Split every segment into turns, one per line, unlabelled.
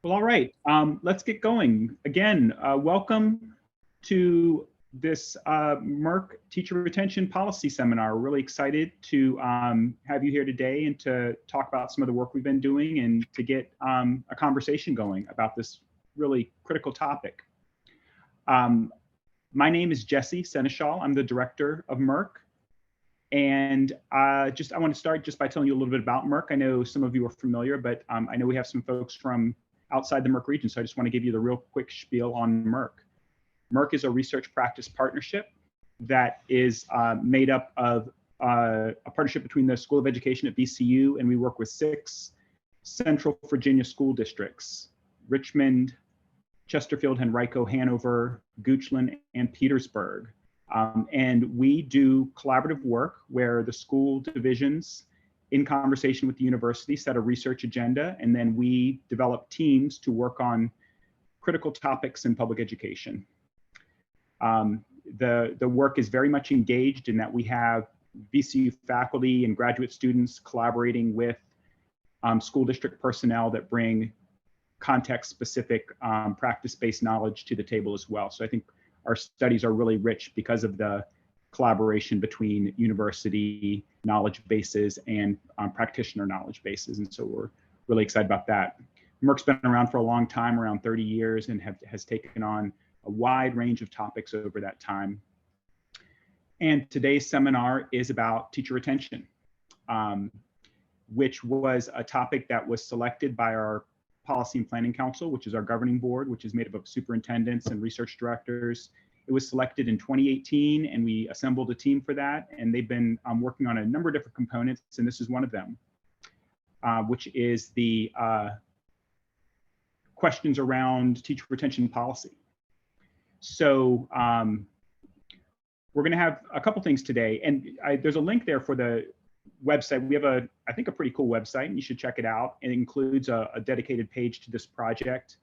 Well, all right, let's get going. Again, welcome to this MERC Teacher Retention Policy Seminar. We're really excited to have you here today and to talk about some of the work we've been doing and to get a conversation going about this really critical topic. My name is Jesse Seneschal. I'm the director of MERC. And I want to start just by telling you a little bit about MERC. I know some of you are familiar, but I know we have some folks from outside the MERC region, so I just want to give you the real quick spiel on MERC. MERC is a research practice partnership that is made up of a partnership between the School of Education at VCU, and we work with 6 Central Virginia school districts: Richmond, Chesterfield, Henrico, Hanover, Goochland, and Petersburg. And we do collaborative work where the school divisions, in conversation with the university, set a research agenda, and then we develop teams to work on critical topics in public education. The work is very much engaged in that we have VCU faculty and graduate students collaborating with school district personnel that bring context-specific practice-based knowledge to the table as well. So I think our studies are really rich because of the collaboration between university knowledge bases and practitioner knowledge bases. And so we're really excited about that. MERC's been around for a long time, around 30 years, and has taken on a wide range of topics over that time. And today's seminar is about teacher retention, which was a topic that was selected by our Policy and Planning Council, which is our governing board, which is made up of superintendents and research directors. It was selected in 2018, and we assembled a team for that, and they've been working on a number of different components, and this is one of them, which is the questions around teacher retention policy. So we're going to have a couple things today, and there's a link there for the website. We have I think a pretty cool website, and you should check it out. It includes a dedicated page to this project,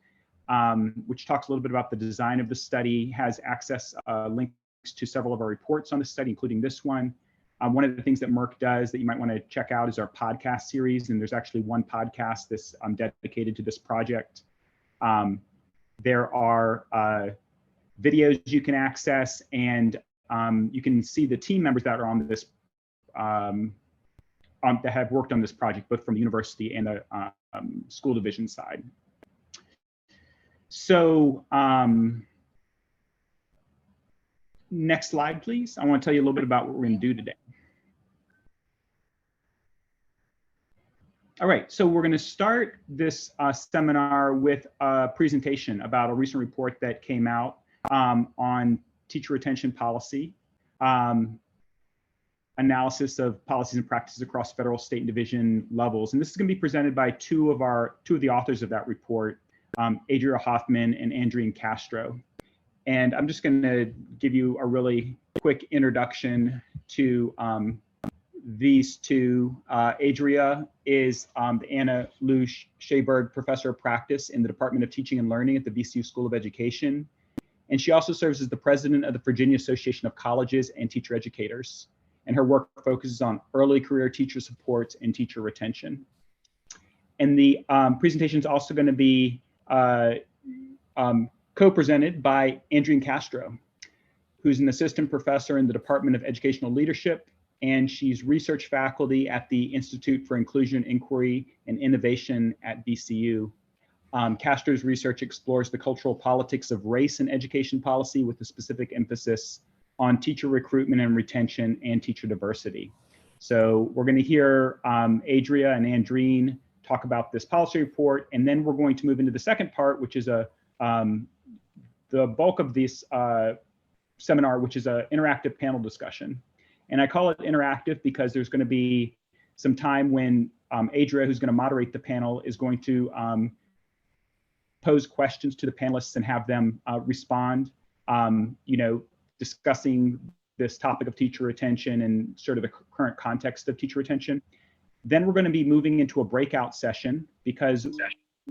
which talks a little bit about the design of the study, has access links to several of our reports on the study, including this one. One of the things that MERC does that you might want to check out is our podcast series, and there's actually one podcast that's dedicated to this project. There are videos you can access, and you can see the team members that are on this that have worked on this project, both from the university and the school division side. So next slide, please. I want to tell you a little bit about what we're going to do today. All right, so we're going to start this seminar with a presentation about a recent report that came out on teacher retention policy, analysis of policies and practices across federal, state, and division levels. And this is going to be presented by two of the authors of that report, Adria Hoffman and Andrea Castro. And I'm just going to give you a really quick introduction to these two. Adria is the Anna Lou Schaberg Professor of Practice in the Department of Teaching and Learning at the VCU School of Education. And she also serves as the president of the Virginia Association of Colleges and Teacher Educators. And her work focuses on early career teacher support and teacher retention. And the presentation is also going to be co-presented by Andrea Castro, who's an assistant professor in the Department of Educational Leadership, and she's research faculty at the Institute for Inclusion, Inquiry, and Innovation at VCU. Castro's research explores the cultural politics of race and education policy with a specific emphasis on teacher recruitment and retention and teacher diversity. So we're going to hear Adria and Andrene talk about this policy report, and then we're going to move into the second part, which is the bulk of this seminar, which is an interactive panel discussion. And I call it interactive because there's going to be some time when Adria, who's going to moderate the panel, is going to pose questions to the panelists and have them respond, discussing this topic of teacher retention and sort of the current context of teacher retention. Then we're going to be moving into a breakout session because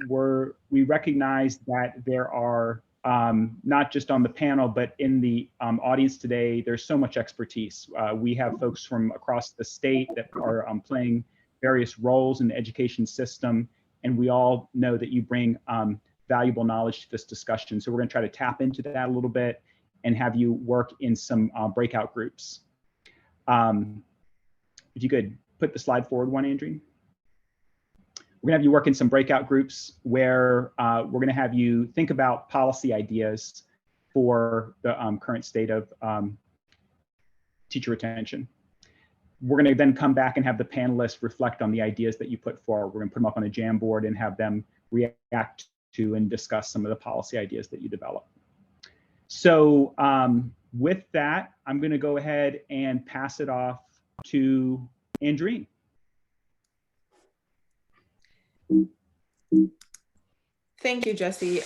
we recognize that there are not just on the panel, but in the audience today, there's so much expertise. We have folks from across the state that are playing various roles in the education system and we all know that you bring valuable knowledge to this discussion. So we're going to try to tap into that a little bit and have you work in some breakout groups. If you could put the slide forward one, Andrene. We're gonna have you work in some breakout groups where we're gonna have you think about policy ideas for the current state of teacher retention. We're gonna then come back and have the panelists reflect on the ideas that you put forward. We're gonna put them up on a Jamboard and have them react to and discuss some of the policy ideas that you develop. So with that, I'm gonna go ahead and pass it off to Andrene.
Thank you, Jesse.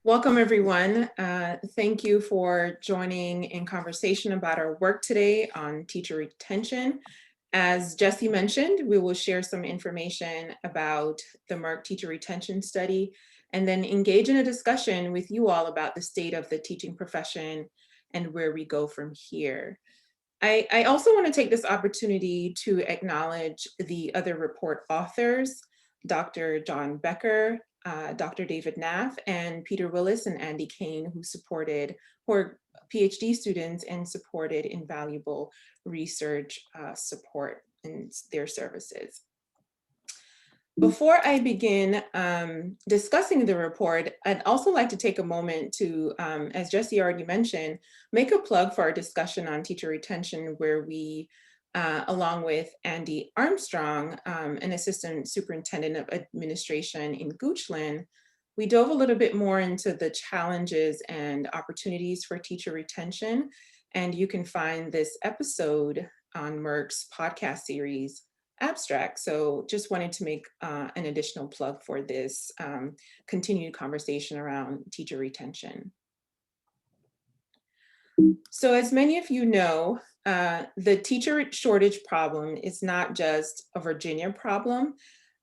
Welcome, everyone. Thank you for joining in conversation about our work today on teacher retention. As Jesse mentioned, we will share some information about the MERC teacher retention study and then engage in a discussion with you all about the state of the teaching profession and where we go from here. I also want to take this opportunity to acknowledge the other report authors, Dr. John Becker, Dr. David Naff, and Peter Willis and Andy Kane, who are PhD students and supported invaluable research support in their services. Before I begin discussing the report, I'd also like to take a moment to, as Jesse already mentioned, make a plug for our discussion on teacher retention, where we, along with Andy Armstrong, an assistant superintendent of administration in Goochland, we dove a little bit more into the challenges and opportunities for teacher retention. And you can find this episode on MERC's podcast series, Abstract. So just wanted to make an additional plug for this continued conversation around teacher retention. So as many of you know, the teacher shortage problem is not just a Virginia problem.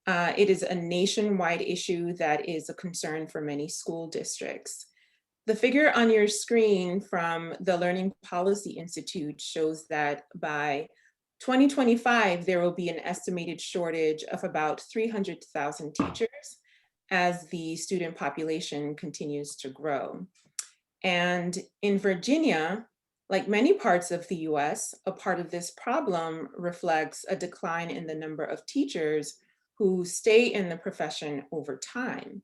It is a nationwide issue that is a concern for many school districts. The figure on your screen from the Learning Policy Institute shows that by 2025, there will be an estimated shortage of about 300,000 teachers as the student population continues to grow. And in Virginia, like many parts of the US, a part of this problem reflects a decline in the number of teachers who stay in the profession over time.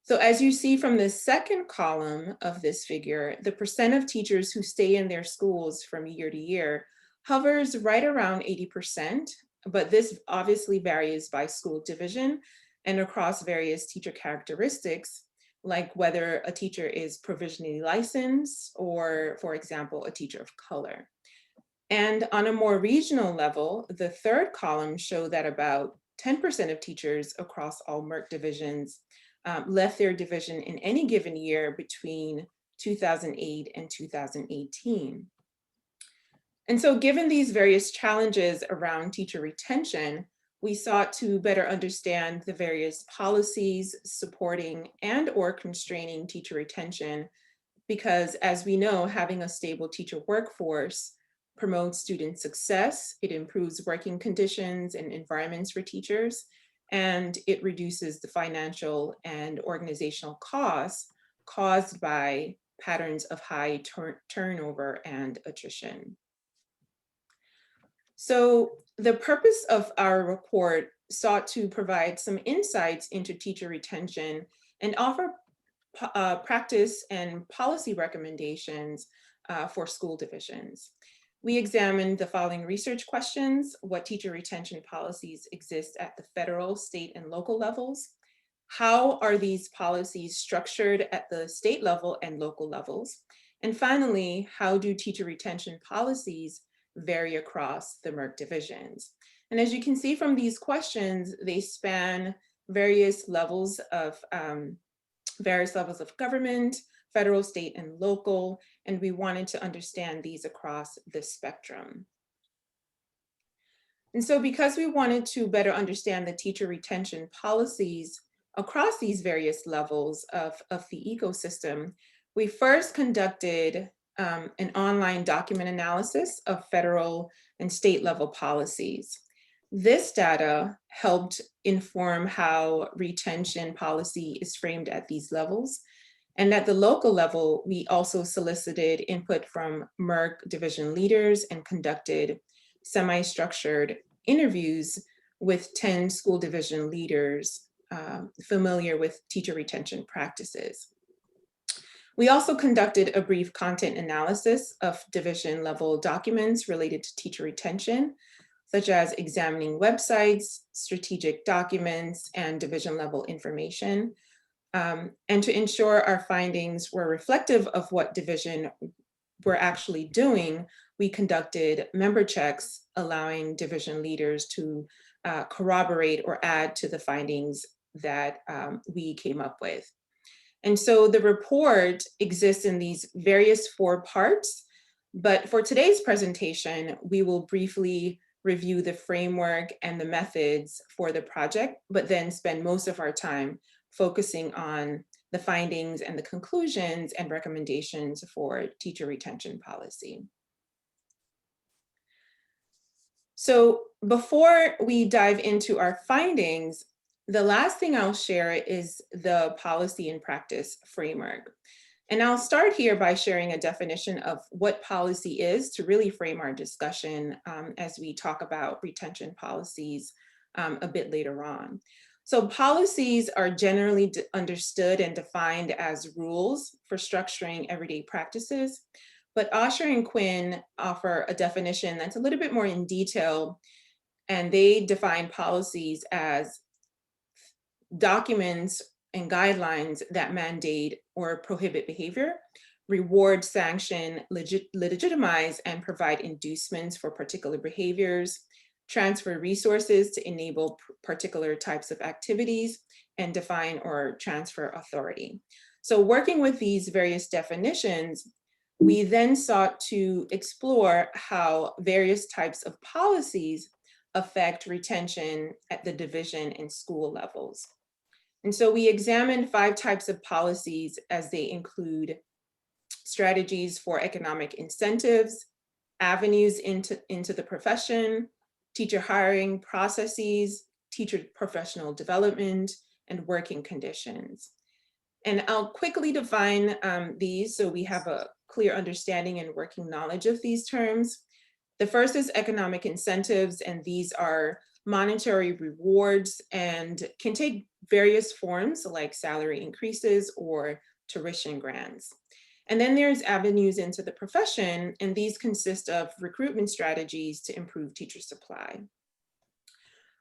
So as you see from the second column of this figure, the percent of teachers who stay in their schools from year to year hovers right around 80%, but this obviously varies by school division and across various teacher characteristics, like whether a teacher is provisionally licensed or, for example, a teacher of color. And on a more regional level, the third column shows that about 10% of teachers across all MERC divisions left their division in any given year between 2008 and 2018. And so given these various challenges around teacher retention, we sought to better understand the various policies supporting and or constraining teacher retention, because as we know, having a stable teacher workforce promotes student success, it improves working conditions and environments for teachers, and it reduces the financial and organizational costs caused by patterns of high turnover and attrition. So the purpose of our report sought to provide some insights into teacher retention and offer practice and policy recommendations for school divisions. We examined the following research questions: what teacher retention policies exist at the federal, state, and local levels? How are these policies structured at the state level and local levels? And finally, how do teacher retention policies vary across the MERC divisions? And as you can see from these questions, they span various levels of government, federal, state, and local, and we wanted to understand these across the spectrum. And so because we wanted to better understand the teacher retention policies across these various levels of the ecosystem, we first conducted an online document analysis of federal and state level policies. This data helped inform how retention policy is framed at these levels. And at the local level, we also solicited input from MERC division leaders and conducted semi-structured interviews with 10 school division leaders familiar with teacher retention practices. We also conducted a brief content analysis of division level documents related to teacher retention, such as examining websites, strategic documents, and division level information. And to ensure our findings were reflective of what division were actually doing, we conducted member checks, allowing division leaders to corroborate or add to the findings that we came up with. And so the report exists in these various 4 parts, but for today's presentation, we will briefly review the framework and the methods for the project, but then spend most of our time focusing on the findings and the conclusions and recommendations for teacher retention policy. So before we dive into our findings, the last thing I'll share is the policy and practice framework. And I'll start here by sharing a definition of what policy is to really frame our discussion as we talk about retention policies a bit later on. So policies are generally understood and defined as rules for structuring everyday practices, but Osher and Quinn offer a definition that's a little bit more in detail, and they define policies as documents and guidelines that mandate or prohibit behavior, reward, sanction, legitimize, and provide inducements for particular behaviors, transfer resources to enable particular types of activities, and define or transfer authority. So working with these various definitions, we then sought to explore how various types of policies affect retention at the division and school levels. And so we examined 5 types of policies, as they include strategies for economic incentives, avenues into the profession, teacher hiring processes, teacher professional development, and working conditions. And I'll quickly define these so we have a clear understanding and working knowledge of these terms. The first is economic incentives, and these are monetary rewards and can take various forms like salary increases or tuition grants. And then there's avenues into the profession, and these consist of recruitment strategies to improve teacher supply.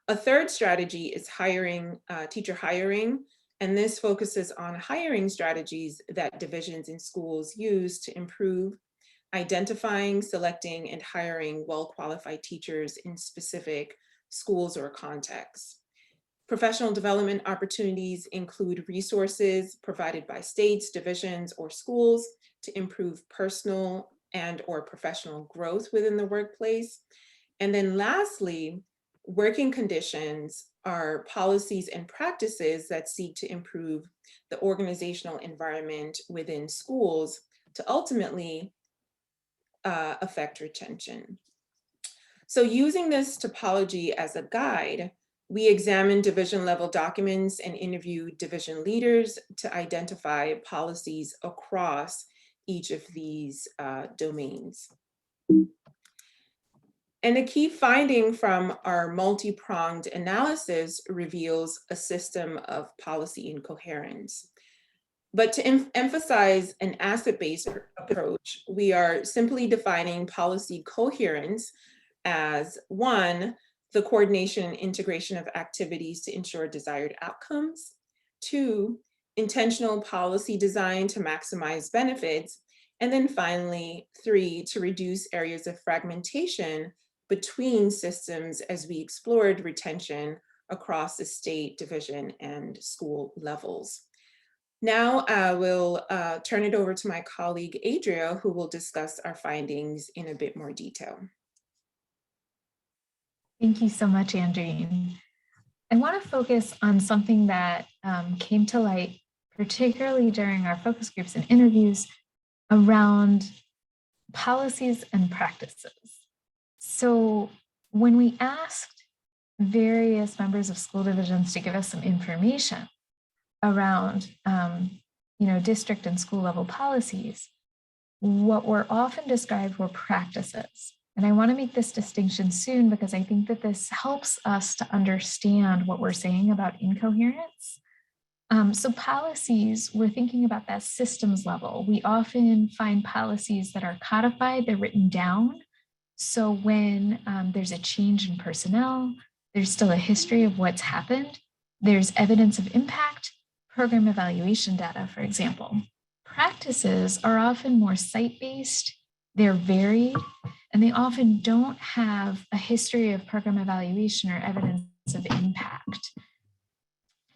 A third strategy is teacher hiring, and this focuses on hiring strategies that divisions in schools use to improve identifying, selecting, and hiring well-qualified teachers in specific schools or contexts. Professional development opportunities include resources provided by states, divisions, or schools to improve personal and or professional growth within the workplace. And then lastly, working conditions are policies and practices that seek to improve the organizational environment within schools to ultimately affect retention. So using this topology as a guide, we examined division level documents and interviewed division leaders to identify policies across each of these domains. And a key finding from our multi-pronged analysis reveals a system of policy incoherence. But to emphasize an asset-based approach, we are simply defining policy coherence as 1, the coordination and integration of activities to ensure desired outcomes. 2, intentional policy design to maximize benefits. And then finally, 3, to reduce areas of fragmentation between systems as we explored retention across the state, division, and school levels. Now I will turn it over to my colleague, Adria, who will discuss our findings in a bit more detail.
Thank you so much, Andrene. I want to focus on something that came to light, particularly during our focus groups and interviews around policies and practices. So when we asked various members of school divisions to give us some information around, district and school level policies, what were often described were practices. And I want to make this distinction soon because I think that this helps us to understand what we're saying about incoherence. So policies, we're thinking about that systems level. We often find policies that are codified, they're written down. So when there's a change in personnel, there's still a history of what's happened. There's evidence of impact, program evaluation data, for example. Practices are often more site-based, they're varied, and they often don't have a history of program evaluation or evidence of impact.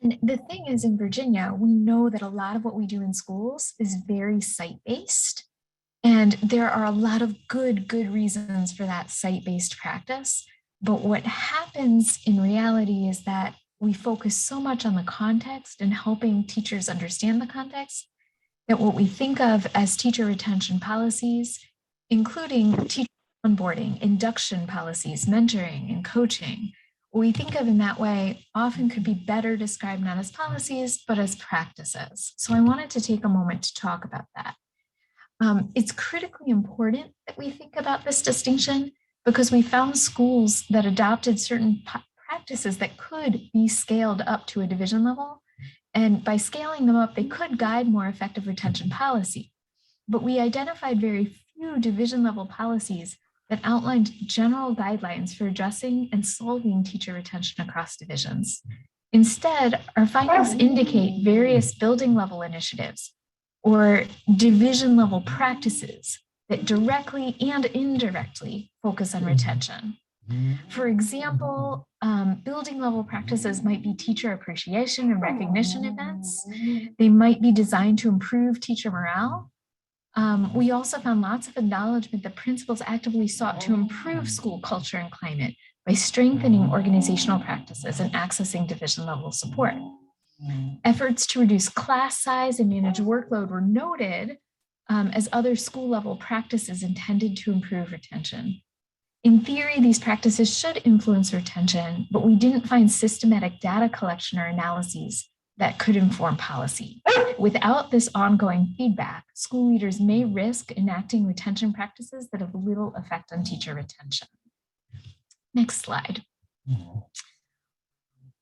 And the thing is, in Virginia, we know that a lot of what we do in schools is very site-based. And there are a lot of good reasons for that site-based practice. But what happens in reality is that we focus so much on the context and helping teachers understand the context that what we think of as teacher retention policies, including teacher onboarding, induction policies, mentoring, and coaching, what we think of in that way often could be better described not as policies, but as practices. So I wanted to take a moment to talk about that. It's critically important that we think about this distinction because we found schools that adopted certain practices that could be scaled up to a division level. And by scaling them up, they could guide more effective retention policy. But we identified very few division level policies that outlined general guidelines for addressing and solving teacher retention across divisions. Instead, our findings indicate various building level initiatives or division level practices that directly and indirectly focus on retention. For example, building level practices might be teacher appreciation and recognition events. They might be designed to improve teacher morale. We also found lots of acknowledgement that principals actively sought to improve school culture and climate by strengthening organizational practices and accessing division level support. Efforts to reduce class size and manage workload were noted as other school level practices intended to improve retention. In theory, these practices should influence retention, but we didn't find systematic data collection or analyses that could inform policy. Without this ongoing feedback, school leaders may risk enacting retention practices that have little effect on teacher retention. Next slide.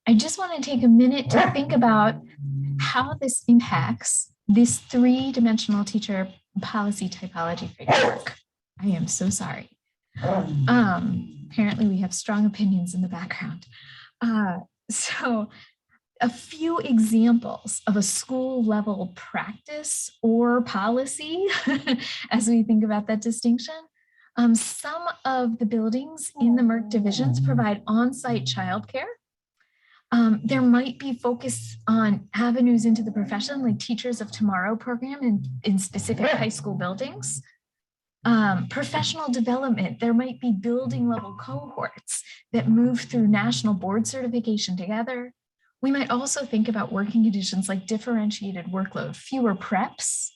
I just want to take a minute to think about how this impacts this three-dimensional teacher policy typology framework. I am so sorry. Apparently we have strong opinions in the background. So a few examples of a school level practice or policy as we think about that distinction. Some of the buildings in the MERC divisions provide on-site childcare. There might be focus on avenues into the profession like Teachers of Tomorrow program in specific high school buildings. Professional development, there might be building level cohorts that move through national board certification together. We might also think about working conditions like differentiated workload, fewer preps,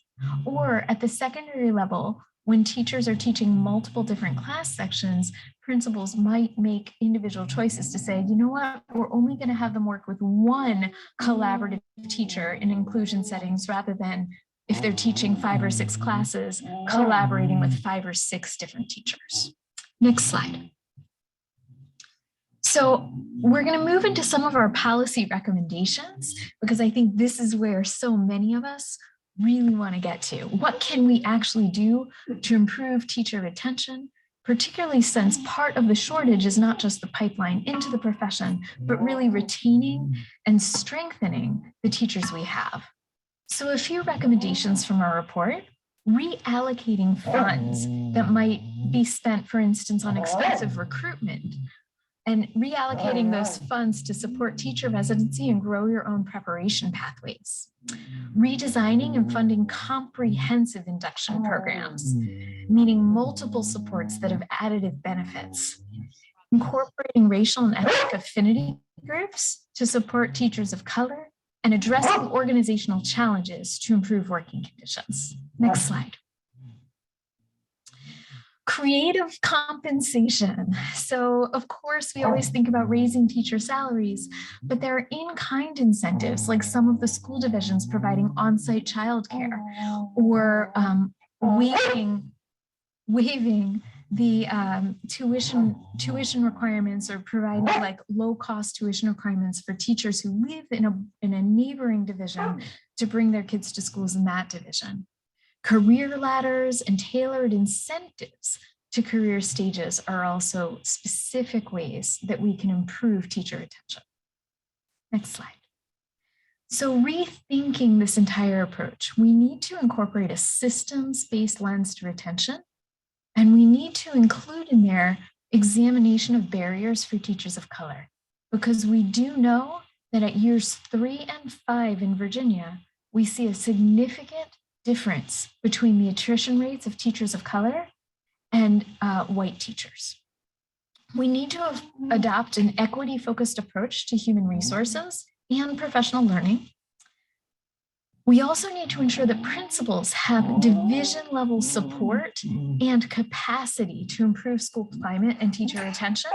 or at the secondary level, when teachers are teaching multiple different class sections, principals might make individual choices to say, you know what, we're only going to have them work with one collaborative teacher in inclusion settings rather than if they're teaching 5 or 6 classes, collaborating with 5 or 6 different teachers. Next slide. So we're going to move into some of our policy recommendations because I think this is where so many of us really want to get to. What can we actually do to improve teacher retention, particularly since part of the shortage is not just the pipeline into the profession, but really retaining and strengthening the teachers we have. So a few recommendations from our report: reallocating funds that might be spent, for instance, on expensive recruitment, and reallocating those funds to support teacher residency and grow your own preparation pathways. Redesigning and funding comprehensive induction programs, meaning multiple supports that have additive benefits. Incorporating racial and ethnic affinity groups to support teachers of color, and addressing organizational challenges to improve working conditions. Next slide. Creative compensation. So of course, we always think about raising teacher salaries, but there are in-kind incentives, like some of the school divisions providing on-site childcare, or waiving the tuition requirements, or providing like low-cost tuition requirements for teachers who live in a neighboring division to bring their kids to schools in that division. Career ladders and tailored incentives to career stages are also specific ways that we can improve teacher retention. Next slide. So rethinking this entire approach, we need to incorporate a systems-based lens to retention, and we need to include in there examination of barriers for teachers of color, because we do know that at years 3 and 5 in Virginia, we see a significant difference between the attrition rates of teachers of color and white teachers. We need to adopt an equity-focused approach to human resources and professional learning. We also need to ensure that principals have division-level support and capacity to improve school climate and teacher retention.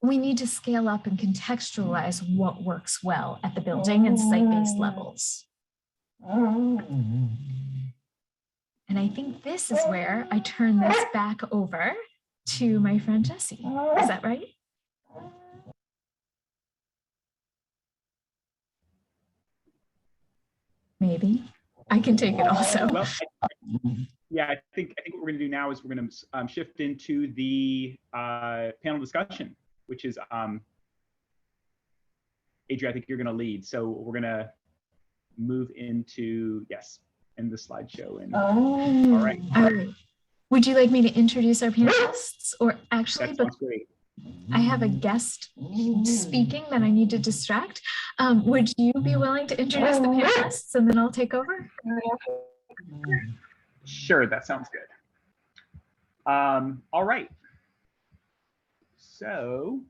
We need to scale up and contextualize what works well at the building and site-based levels. And I think this is where I turn this back over to my friend Jessie. Is that right? Maybe. I can take it also.
Well, yeah, I think what we're going to do now is we're going to shift into the panel discussion, which is, Adria, I think you're going to lead. So we're going to move into, yes, in the slideshow. And all right.
Would you like me to introduce our panelists, or actually,
that sounds great.
I have a guest speaking that I need to distract. Would you be willing to introduce the panelists, and then I'll take over?
Sure, that sounds good. All right. So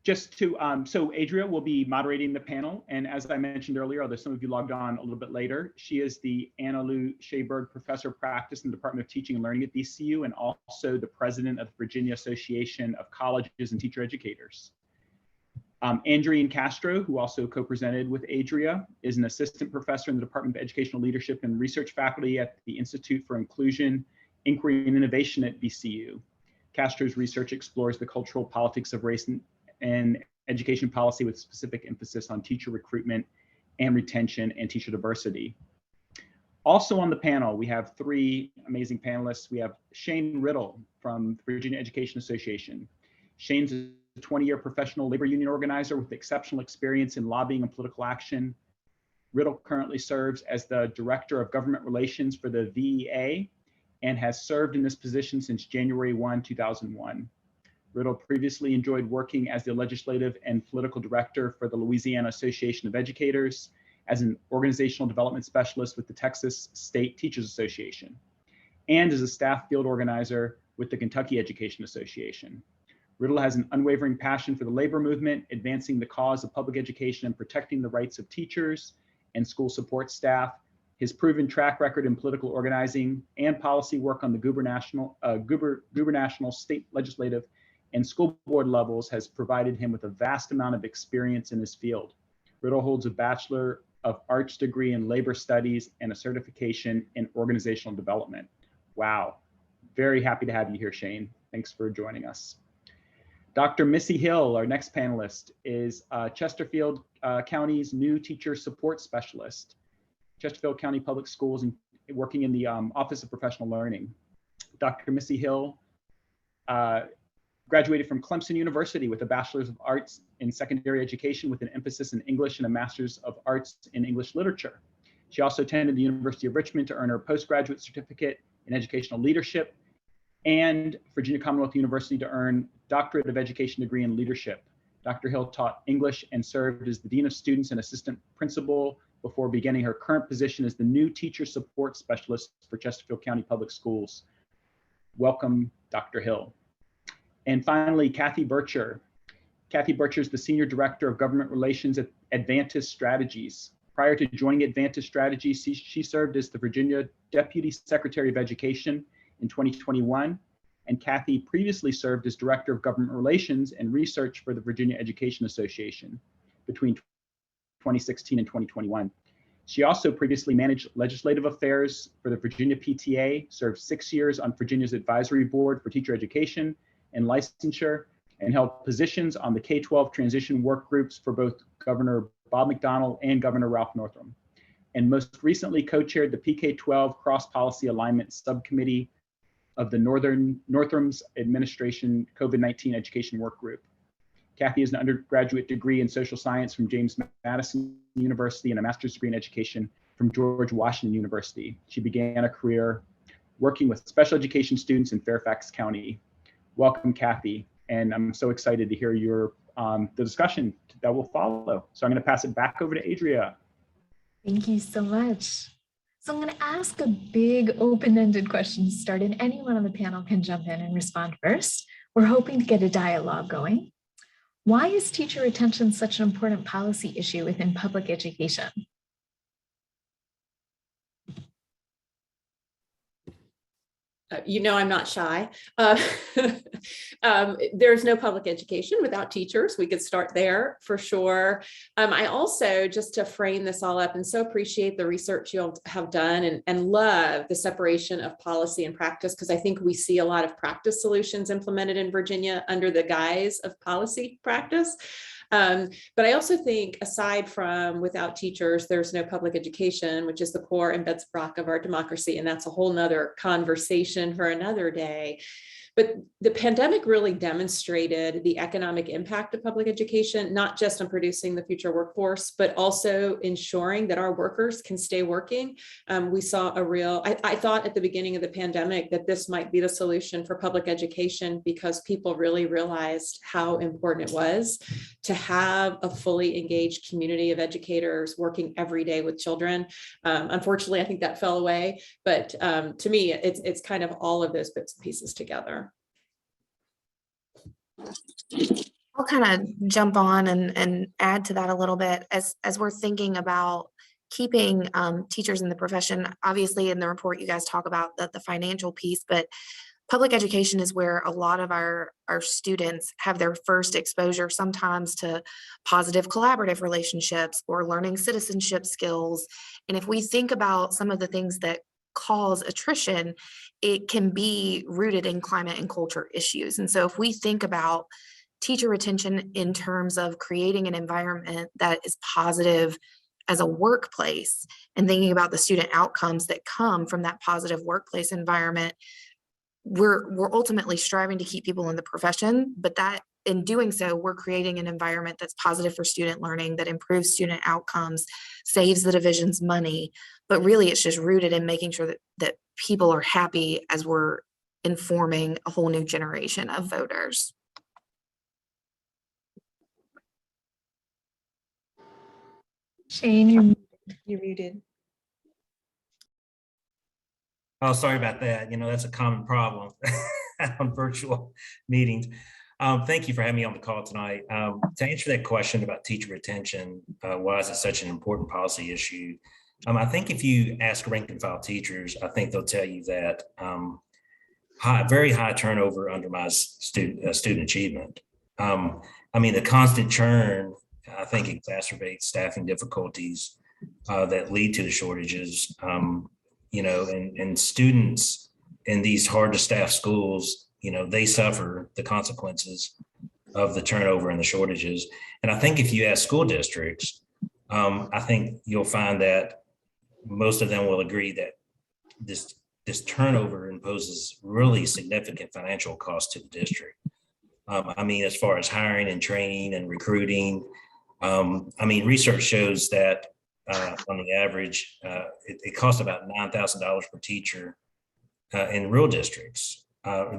just to, so Adria will be moderating the panel. And as I mentioned earlier, although some of you logged on a little bit later, she is the Anna Lou Schaberg Professor of Practice in the Department of Teaching and Learning at VCU, and also the President of the Virginia Association of Colleges and Teacher Educators. Andrea Castro, who also co-presented with Adria, is an Assistant Professor in the Department of Educational Leadership and Research Faculty at the Institute for Inclusion, Inquiry, and Innovation at VCU. Castro's research explores the cultural politics of race and education policy, with specific emphasis on teacher recruitment and retention and teacher diversity. Also on the panel, we have 3 amazing panelists. We have Shane Riddle from the Virginia Education Association. Shane's a 20-year professional labor union organizer with exceptional experience in lobbying and political action. Riddle currently serves as the Director of Government Relations for the VEA and has served in this position since January 1, 2001. Riddle previously enjoyed working as the legislative and political director for the Louisiana Association of Educators, as an organizational development specialist with the Texas State Teachers Association, and as a staff field organizer with the Kentucky Education Association. Riddle has an unwavering passion for the labor movement, advancing the cause of public education and protecting the rights of teachers and school support staff. His proven track record in political organizing and policy work on the gubernatorial, state legislative, and school board levels has provided him with a vast amount of experience in his field. Riddle holds a Bachelor of Arts degree in labor studies and a certification in organizational development. Wow, very happy to have you here, Shane. Thanks for joining us. Dr. Missy Hill, our next panelist, is Chesterfield County's new teacher support specialist. Chesterfield County Public Schools and working in the Office of Professional Learning. Dr. Missy Hill graduated from Clemson University with a Bachelor's of Arts in Secondary Education with an emphasis in English and a Master's of Arts in English Literature. She also attended the University of Richmond to earn her postgraduate certificate in Educational Leadership, and Virginia Commonwealth University to earn Doctorate of Education degree in Leadership. Dr. Hill taught English and served as the Dean of Students and Assistant Principal before beginning her current position as the new Teacher Support Specialist for Chesterfield County Public Schools. Welcome, Dr. Hill. And finally, Kathy Burcher. Kathy Burcher is the Senior Director of Government Relations at Advantus Strategies. Prior to joining Advantus Strategy, she served as the Virginia Deputy Secretary of Education in 2021, and Kathy previously served as Director of Government Relations and Research for the Virginia Education Association between 2016 and 2021. She also previously managed legislative affairs for the Virginia PTA, served 6 years on Virginia's Advisory Board for Teacher Education and Licensure, and held positions on the K-12 transition work groups for both Governor Bob McDonnell and Governor Ralph Northam. And most recently co-chaired the PK-12 Cross-Policy Alignment Subcommittee of the Northam's Administration COVID-19 Education Work Group. Kathy has an undergraduate degree in social science from James Madison University and a master's degree in education from George Washington University. She began a career working with special education students in Fairfax County. Welcome, Kathy. And I'm so excited to hear your the discussion that will follow. So I'm going to pass it back over to Adria.
Thank you so much. So I'm going to ask a big open-ended question to start, and anyone on the panel can jump in and respond first. We're hoping to get a dialogue going. Why is teacher retention such an important policy issue within public education?
You know, I'm not shy. There's no public education without teachers. We could start there for sure. I also, just to frame this all up, and so appreciate the research you have done and love the separation of policy and practice, because I think we see a lot of practice solutions implemented in Virginia under the guise of policy practice. But I also think, aside from without teachers, there's no public education, which is the core and bedrock of our democracy. And that's a whole nother conversation for another day. But the pandemic really demonstrated the economic impact of public education, not just on producing the future workforce, but also ensuring that our workers can stay working. We saw a real, I thought at the beginning of the pandemic that this might be the solution for public education, because people really realized how important it was to have a fully engaged community of educators working every day with children. Unfortunately, I think that fell away, but to me, it's kind of all of those bits and pieces together.
I'll kind of jump on and add to that a little bit as we're thinking about keeping teachers in the profession. Obviously, in the report, you guys talk about the financial piece, but public education is where a lot of our students have their first exposure, sometimes to positive collaborative relationships or learning citizenship skills. And if we think about some of the things that cause attrition, it can be rooted in climate and culture issues. And so if we think about teacher retention in terms of creating an environment that is positive as a workplace, and thinking about the student outcomes that come from that positive workplace environment, we're ultimately striving to keep people in the profession, but that in doing so, we're creating an environment that's positive for student learning, that improves student outcomes, saves the divisions money, but really it's just rooted in making sure that people are happy as we're informing a whole new generation of voters.
Shane,
You're muted.
Oh, sorry about that. You know, that's a common problem on virtual meetings. Thank you for having me on the call tonight. To answer that question about teacher retention, why is it such an important policy issue? I think if you ask rank and file teachers, I think they'll tell you that very high turnover undermines student achievement. I mean, the constant churn, I think, exacerbates staffing difficulties that lead to the shortages. You know, and students in these hard to staff schools, you know, they suffer the consequences of the turnover and the shortages. And I think if you ask school districts, I think you'll find that most of them will agree that this turnover imposes really significant financial cost to the district. I mean, as far as hiring and training and recruiting, I mean, research shows that on the average, it costs about $9,000 per teacher in rural districts,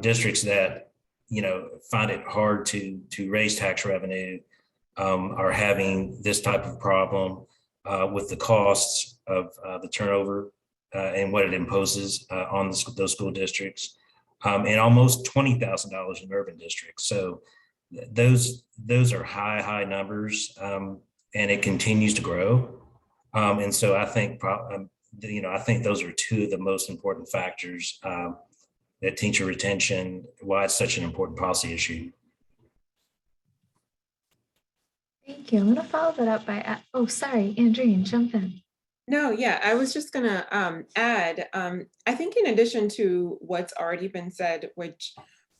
districts that, you know, find it hard to raise tax revenue, are having this type of problem with the costs of the turnover and what it imposes on those school districts, and almost $20,000 in urban districts. So those are high numbers, and it continues to grow. And so I think, I think those are two of the most important factors that teacher retention, why it's such an important policy issue.
Thank you. I'm going to follow that up by, oh, sorry, Andrean, jump in.
No, yeah, I was just gonna add, I think in addition to what's already been said, which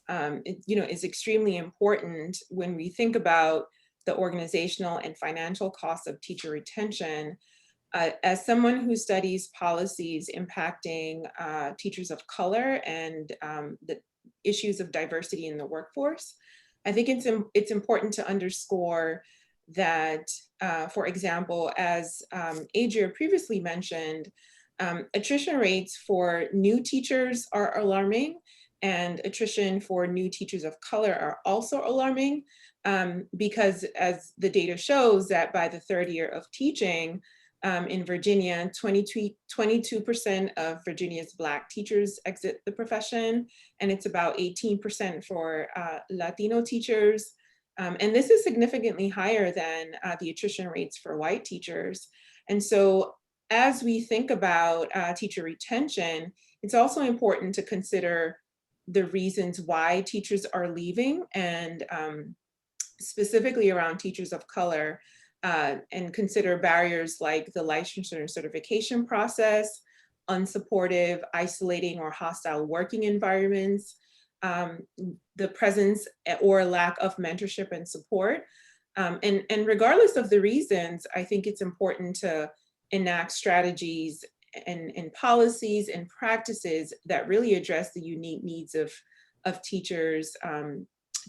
is extremely important when we think about the organizational and financial costs of teacher retention. As someone who studies policies impacting teachers of color and the issues of diversity in the workforce, I think it's important to underscore that, for example, as Adria previously mentioned, attrition rates for new teachers are alarming, and attrition for new teachers of color are also alarming, because as the data shows that by the third year of teaching in Virginia, 22% of Virginia's Black teachers exit the profession, and it's about 18% for Latino teachers. And this is significantly higher than the attrition rates for white teachers. And so as we think about teacher retention, it's also important to consider the reasons why teachers are leaving, and specifically around teachers of color, and consider barriers like the licensure and certification process, unsupportive, isolating, or hostile working environments, the presence or lack of mentorship and support. And regardless of the reasons, I think it's important to enact strategies and policies and practices that really address the unique needs of teachers,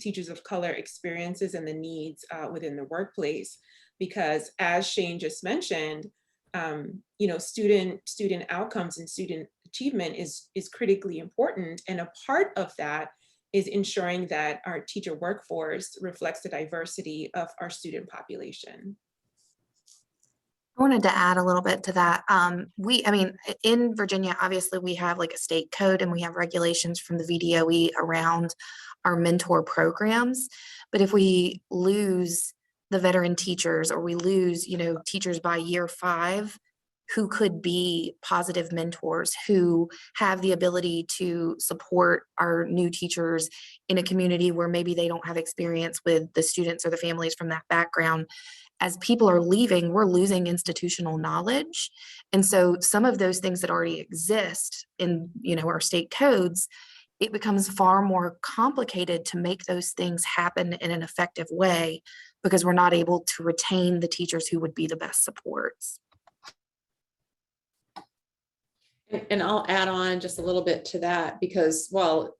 teachers of color experiences and the needs within the workplace. Because as Shane just mentioned, student outcomes and student achievement is critically important. And a part of that is ensuring that our teacher workforce reflects the diversity of our student population.
I wanted to add a little bit to that. In Virginia, obviously we have like a state code and we have regulations from the VDOE around our mentor programs. But if we lose the veteran teachers, or we lose, teachers by year 5 who could be positive mentors, who have the ability to support our new teachers in a community where maybe they don't have experience with the students or the families from that background. As people are leaving, we're losing institutional knowledge. And so some of those things that already exist in, our state codes, it becomes far more complicated to make those things happen in an effective way, because we're not able to retain the teachers who would be the best supports.
And I'll add on just a little bit to that, because while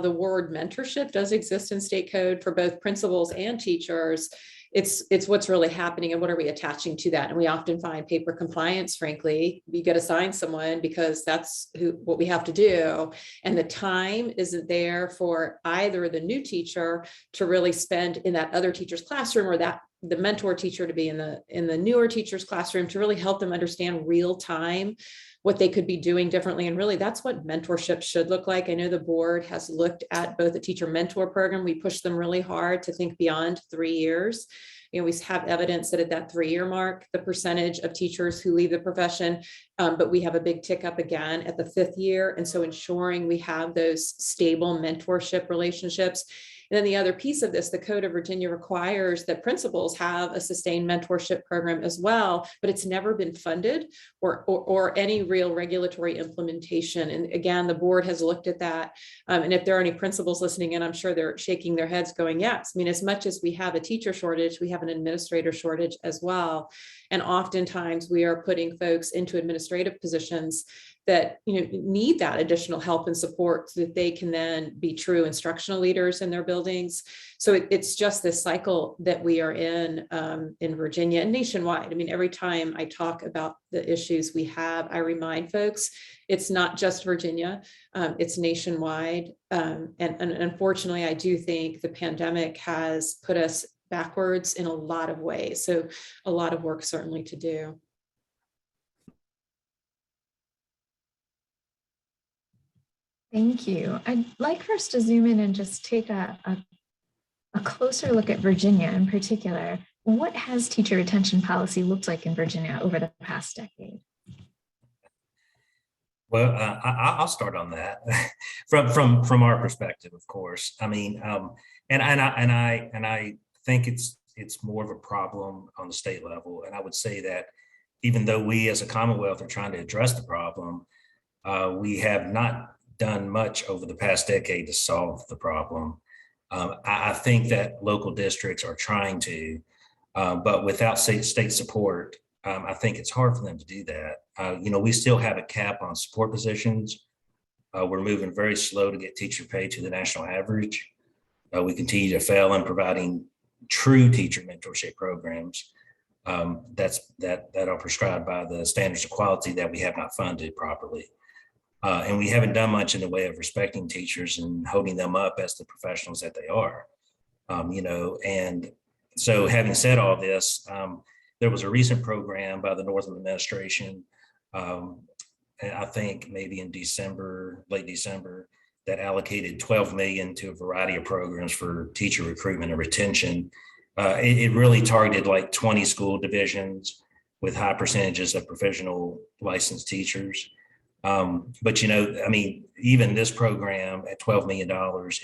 the word mentorship does exist in state code for both principals and teachers, it's what's really happening and what are we attaching to that. And we often find paper compliance, frankly, you got to assign someone because that's what we have to do. And the time isn't there for either the new teacher to really spend in that other teacher's classroom, or that the mentor teacher to be in the newer teacher's classroom to really help them understand real time what they could be doing differently. And really that's what mentorship should look like. I know the board has looked at both the teacher mentor program. We push them really hard to think beyond 3 years. We have evidence that at that 3-year mark, the percentage of teachers who leave the profession, but we have a big tick up again at the 5th year. And so ensuring we have those stable mentorship relationships. And then the other piece of this, the Code of Virginia requires that principals have a sustained mentorship program as well, but it's never been funded or any real regulatory implementation. And again, the board has looked at that. And if there are any principals listening in, I'm sure they're shaking their heads going, yes. I mean, as much as we have a teacher shortage, we have an administrator shortage as well. And oftentimes we are putting folks into administrative positions that need that additional help and support so that they can then be true instructional leaders in their buildings. So it's just this cycle that we are in Virginia and nationwide. I mean, every time I talk about the issues we have, I remind folks it's not just Virginia, it's nationwide. And unfortunately, I do think the pandemic has put us backwards in a lot of ways. So a lot of work certainly to do.
Thank you. I'd like for us to zoom in and just take a closer look at Virginia in particular. what has teacher retention policy looked like in Virginia over the past decade?
Well, I'll start on that from our perspective, of course. I mean, and I think it's more of a problem on the state level. And I would say that even though we as a Commonwealth are trying to address the problem, we have not done much over the past decade to solve the problem. I think that local districts are trying to, but without state support, I think it's hard for them to do that. We still have a cap on support positions. We're moving very slow to get teacher pay to the national average. We continue to fail in providing true teacher mentorship programs that are prescribed by the standards of quality that we have not funded properly. And we haven't done much in the way of respecting teachers and holding them up as the professionals that they are. And so having said all this, there was a recent program by the Northam administration, I think maybe in late December, that allocated $12 million to a variety of programs for teacher recruitment and retention. It really targeted like 20 school divisions with high percentages of professional licensed teachers. But even this program at $12 million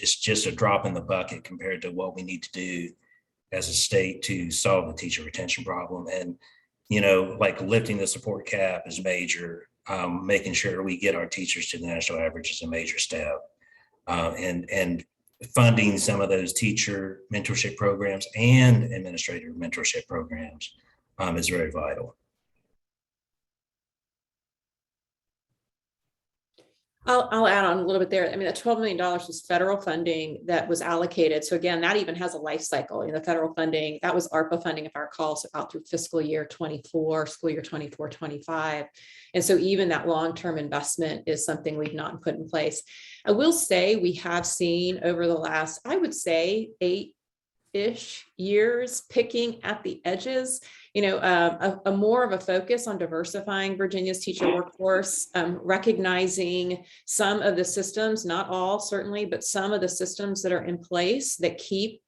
is just a drop in the bucket compared to what we need to do as a state to solve the teacher retention problem. And, like lifting the support cap is major, making sure we get our teachers to the national average is a major step. And funding some of those teacher mentorship programs and administrator mentorship programs is very vital.
I'll add on a little bit there. I mean, that $12 million was federal funding that was allocated. So again, that even has a life cycle. The federal funding, that was ARPA funding, if I recall, so out through fiscal year 24, school year 24, 25. And so even that long-term investment is something we've not put in place. I will say we have seen over the last, I would say 8-ish years, picking at the edges, a more of a focus on diversifying Virginia's teacher workforce, recognizing some of the systems, not all certainly, but some of the systems that are in place that keep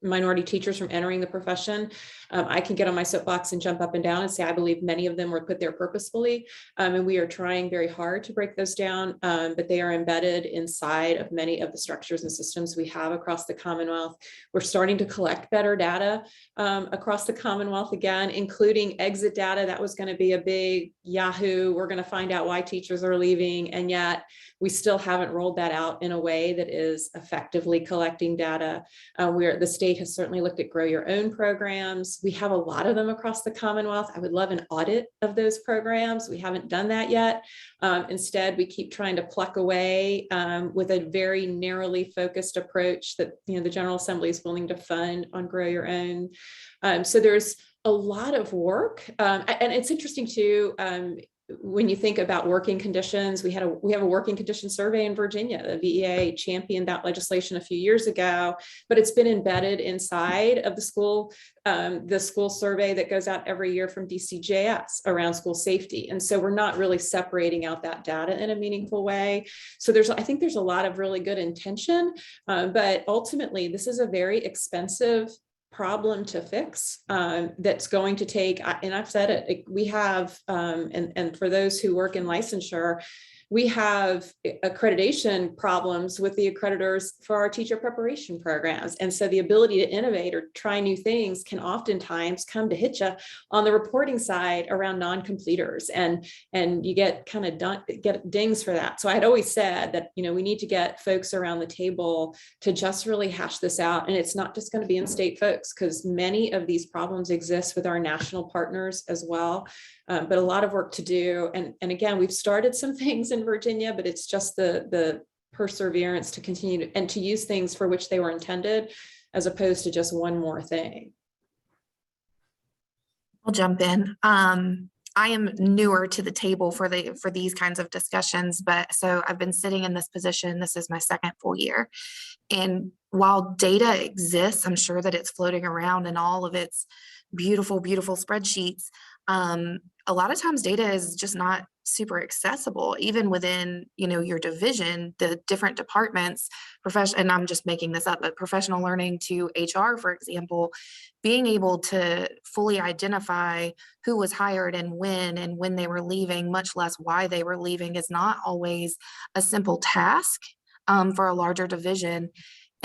minority teachers from entering the profession. I can get on my soapbox and jump up and down and say, I believe many of them were put there purposefully. And we are trying very hard to break those down, but they are embedded inside of many of the structures and systems we have across the Commonwealth. We're starting to collect better data across the Commonwealth again, including exit data. That was going to be a big Yahoo. We're going to find out why teachers are leaving. And yet we still haven't rolled that out in a way that is effectively collecting data. The state has certainly looked at grow your own programs. We have a lot of them across the Commonwealth. I would love an audit of those programs. We haven't done that yet. Instead, we keep trying to pluck away with a very narrowly focused approach that the General Assembly is willing to fund on grow your own. So there's a lot of work. And it's interesting too, when you think about working conditions, we have a working condition survey in Virginia. The VEA championed that legislation a few years ago, but it's been embedded inside of the school survey that goes out every year from DCJS around school safety. And so we're not really separating out that data in a meaningful way. So I think there's a lot of really good intention, but ultimately this is a very expensive problem to fix that's going to take, and I've said it, we have, and for those who work in licensure, we have accreditation problems with the accreditors for our teacher preparation programs. And so the ability to innovate or try new things can oftentimes come to hit you on the reporting side around non-completers. And you get kind of get dings for that. So I had always said that, we need to get folks around the table to just really hash this out. And it's not just going to be in-state folks, because many of these problems exist with our national partners as well. But a lot of work to do. And again, we've started some things in Virginia, but it's just the perseverance to continue to use things for which they were intended, as opposed to just one more thing.
I'll jump in. I am newer to the table for these kinds of discussions, but so I've been sitting in this position. This is my second full year. And while data exists, I'm sure that it's floating around in all of its beautiful, beautiful spreadsheets. a lot of times data is just not super accessible, even within, your division, the different departments, and I'm just making this up, but professional learning to HR, for example, being able to fully identify who was hired and when they were leaving, much less why they were leaving, is not always a simple task for a larger division.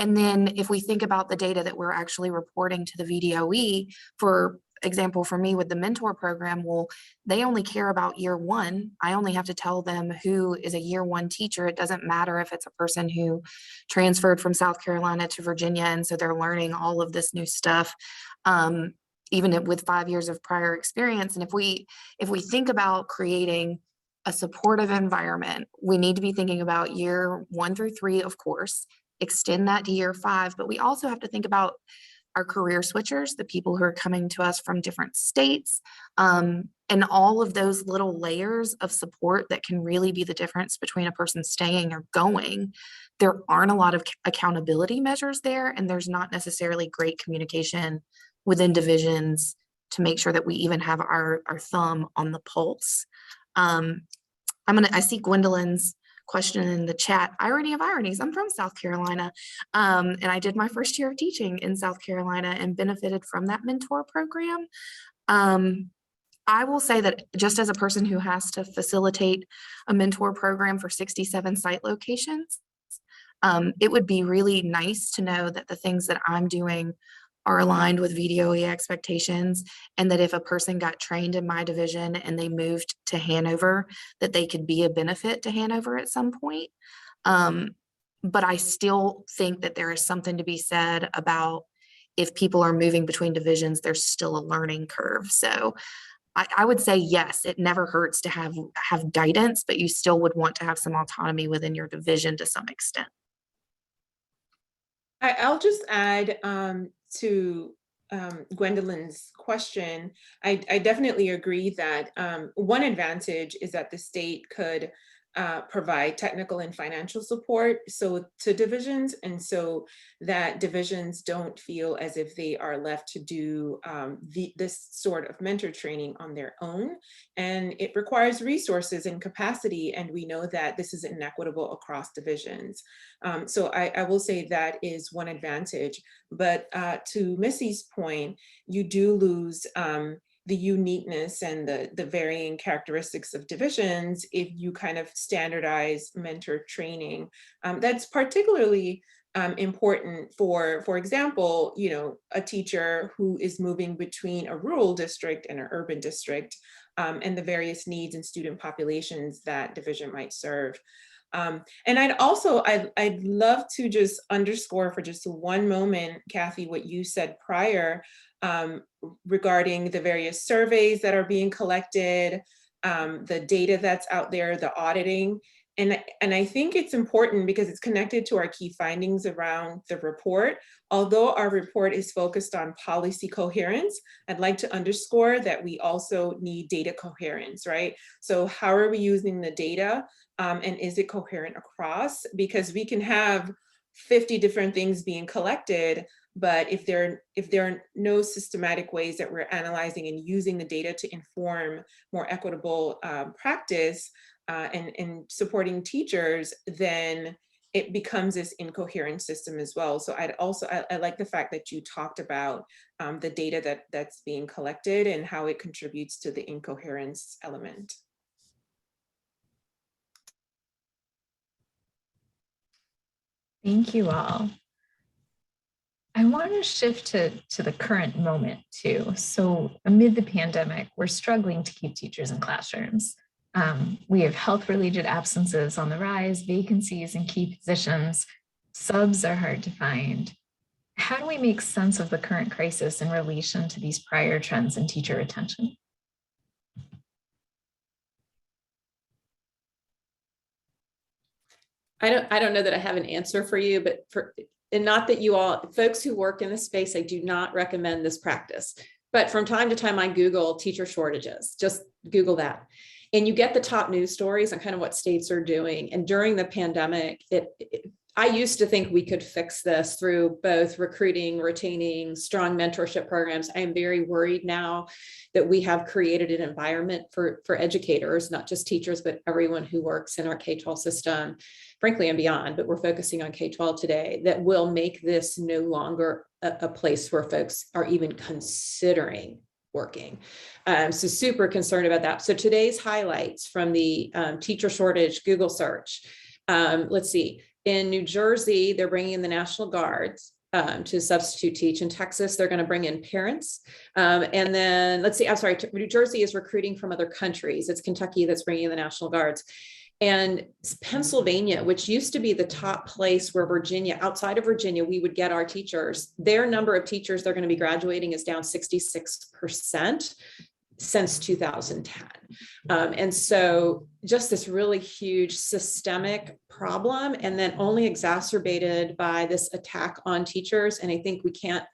And then if we think about the data that we're actually reporting to the VDOE, for example, for me with the mentor program, well, they only care about year one. I only have to tell them who is a year one teacher. It doesn't matter if it's a person who transferred from South Carolina to Virginia, and so they're learning all of this new stuff, even with 5 years of prior experience. And if we think about creating a supportive environment, we need to be thinking about year 1 through 3, of course, extend that to year 5, but we also have to think about our career switchers, the people who are coming to us from different states, and all of those little layers of support that can really be the difference between a person staying or going. There aren't a lot of accountability measures there, and there's not necessarily great communication within divisions to make sure that we even have our thumb on the pulse. I see Gwendolyn's question in the chat. Irony of ironies, I'm from South Carolina, and I did my first year of teaching in South Carolina and benefited from that mentor program. I will say that just as a person who has to facilitate a mentor program for 67 site locations, it would be really nice to know that the things that I'm doing are aligned with VDOE expectations, and that if a person got trained in my division and they moved to Hanover, that they could be a benefit to Hanover at some point. But I still think that there is something to be said about if people are moving between divisions, there's still a learning curve. So I would say, yes, it never hurts to have guidance, but you still would want to have some autonomy within your division to some extent.
I'll just add to Gwendolyn's question. I definitely agree that one advantage is that the state could provide technical and financial support to divisions, and so that divisions don't feel as if they are left to do this sort of mentor training on their own. And it requires resources and capacity, and we know that this is inequitable across divisions. So I will say that is one advantage. But to Missy's point, you do lose the uniqueness and the varying characteristics of divisions if you kind of standardize mentor training. That's particularly important for example, a teacher who is moving between a rural district and an urban district, and the various needs and student populations that division might serve. And I'd love to just underscore for just one moment, Kathy, what you said prior regarding the various surveys that are being collected, the data that's out there, the auditing. And I think it's important because it's connected to our key findings around the report. Although our report is focused on policy coherence, I'd like to underscore that we also need data coherence, right? So how are we using the data, and is it coherent across? Because we can have 50 different things being collected, but if there are no systematic ways that we're analyzing and using the data to inform more equitable practice and supporting teachers, then it becomes this incoherent system as well. So I like the fact that you talked about the data that's being collected and how it contributes to the incoherence element.
Thank you all. I want to shift to the current moment too. So amid the pandemic, we're struggling to keep teachers in classrooms. We have health-related absences on the rise, vacancies in key positions, subs are hard to find. How do we make sense of the current crisis in relation to these prior trends in teacher retention?
I don't know that I have an answer for you, but and not that you all, folks who work in this space, I do not recommend this practice. But from time to time, I Google teacher shortages, just Google that. And you get the top news stories on kind of what states are doing. And during the pandemic, I used to think we could fix this through both recruiting, retaining, strong mentorship programs. I am very worried now that we have created an environment for educators, not just teachers, but everyone who works in our K-12 system, frankly, and beyond, but we're focusing on K-12 today, that will make this no longer a place where folks are even considering working. So super concerned about that. So today's highlights from the teacher shortage Google search. Let's see. In New Jersey, they're bringing in the National Guards to substitute teach. In Texas, they're going to bring in parents. And then let's see, I'm sorry, New Jersey is recruiting from other countries. It's Kentucky that's bringing in the National Guards. And Pennsylvania, which used to be the top place where Virginia, outside of Virginia, we would get our teachers, their number of teachers they're going to be graduating is down 66% since 2010. And so just this really huge systemic problem, and then only exacerbated by this attack on teachers. And I think we can't,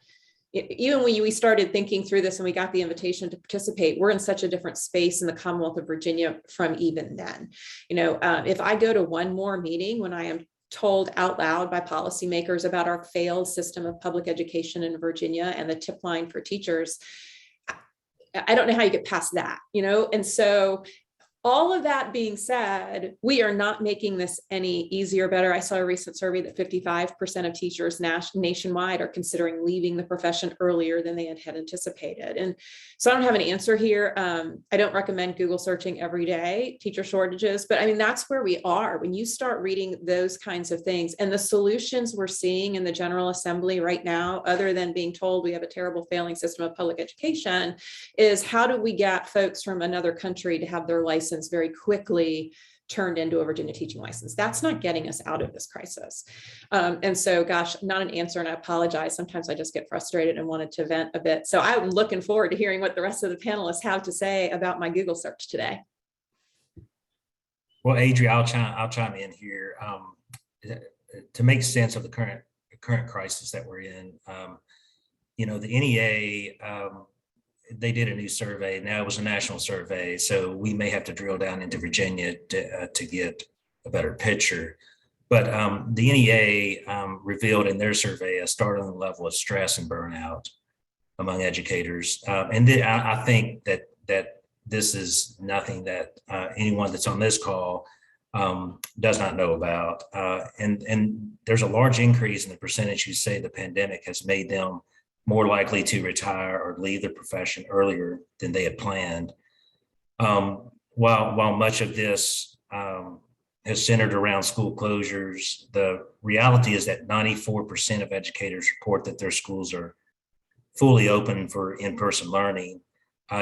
even when we started thinking through this and we got the invitation to participate, we're in such a different space in the Commonwealth of Virginia from even then. You know, if I go to one more meeting when I am told out loud by policymakers about our failed system of public education in Virginia and the tip line for teachers, I don't know how you get past that, you know? And so all of that being said, we are not making this any easier or better. I saw a recent survey that 55% of teachers nationwide are considering leaving the profession earlier than they had anticipated. And so I don't have an answer here. I don't recommend Google searching every day, teacher shortages, but I mean, that's where we are. When you start reading those kinds of things and the solutions we're seeing in the General Assembly right now, other than being told we have a terrible failing system of public education, is how do we get folks from another country to have their license very quickly turned into a Virginia teaching license? That's not getting us out of this crisis. And so, gosh, not an answer, and I apologize. Sometimes I just get frustrated and wanted to vent a bit. So I'm looking forward to hearing what the rest of the panelists have to say about my Google search today.
Well, Adria, I'll chime in here to make sense of the current crisis that we're in. You know, the NEA, they did a new survey. Now it was a national survey, so we may have to drill down into Virginia to get a better picture. But the NEA revealed in their survey a startling level of stress and burnout among educators. And then I think that this is nothing that anyone that's on this call does not know about. And there's a large increase in the percentage who say the pandemic has made them more likely to retire or leave the profession earlier than they had planned. While much of this has centered around school closures, the reality is that 94% of educators report that their schools are fully open for in-person learning,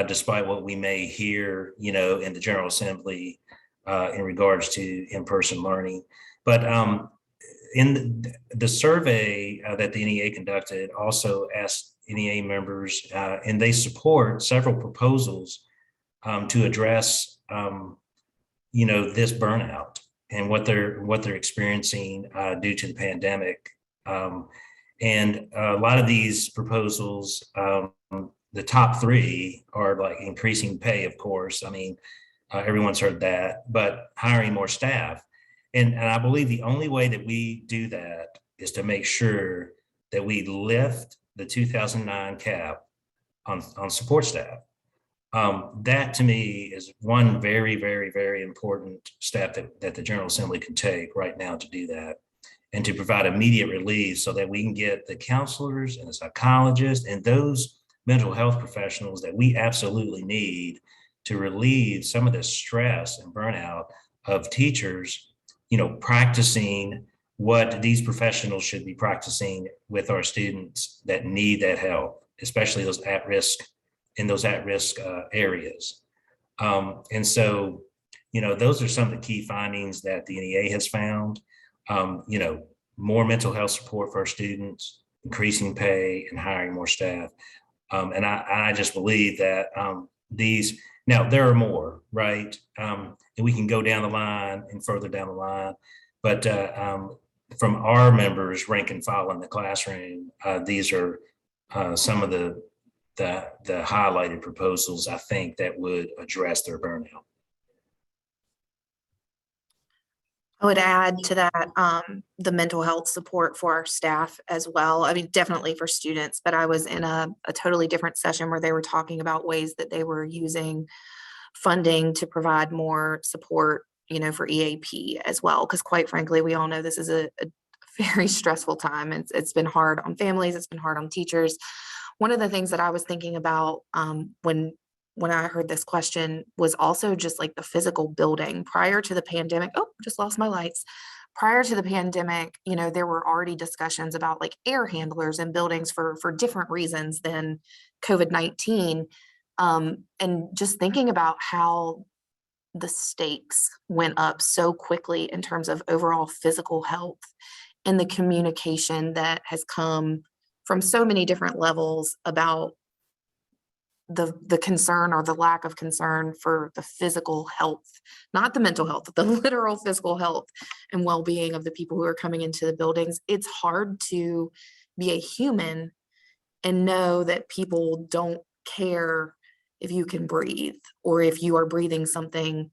despite what we may hear, you know, in the General Assembly in regards to in-person learning. But in the survey that the NEA conducted also asked NEA members, and they support several proposals to address, you know, this burnout and what they're experiencing due to the pandemic. And a lot of these proposals, the top three are like increasing pay, of course. I mean, everyone's heard that, but hiring more staff. And I believe the only way that we do that is to make sure that we lift the 2009 cap on support staff. That to me is one very, very, very important step that the General Assembly can take right now to do that and to provide immediate relief so that we can get the counselors and the psychologists and those mental health professionals that we absolutely need to relieve some of the stress and burnout of teachers, you know, practicing what these professionals should be practicing with our students that need that help, especially those at-risk areas. And so, you know, those are some of the key findings that the NEA has found. You know, more mental health support for our students, increasing pay, and hiring more staff. And I just believe that these, now there are more, right? And we can go down the line and further down the line, but from our members rank and file in the classroom, these are some of the highlighted proposals I think that would address their burnout.
I would add to that the mental health support for our staff as well. I mean, definitely for students, but I was in a totally different session where they were talking about ways that they were using funding to provide more support, you know, for EAP as well. Because quite frankly, we all know this is a very stressful time. It's been hard on families. It's been hard on teachers. One of the things that I was thinking about when I heard this question was also just like the physical building prior to the pandemic. Oh, just lost my lights. Prior to the pandemic, you know, there were already discussions about like air handlers in buildings for different reasons than COVID-19. And just thinking about how the stakes went up so quickly in terms of overall physical health and the communication that has come from so many different levels about the concern or the lack of concern for the physical health, not the mental health, the literal physical health and well-being of the people who are coming into the buildings. It's hard to be a human and know that people don't care if you can breathe or if you are breathing something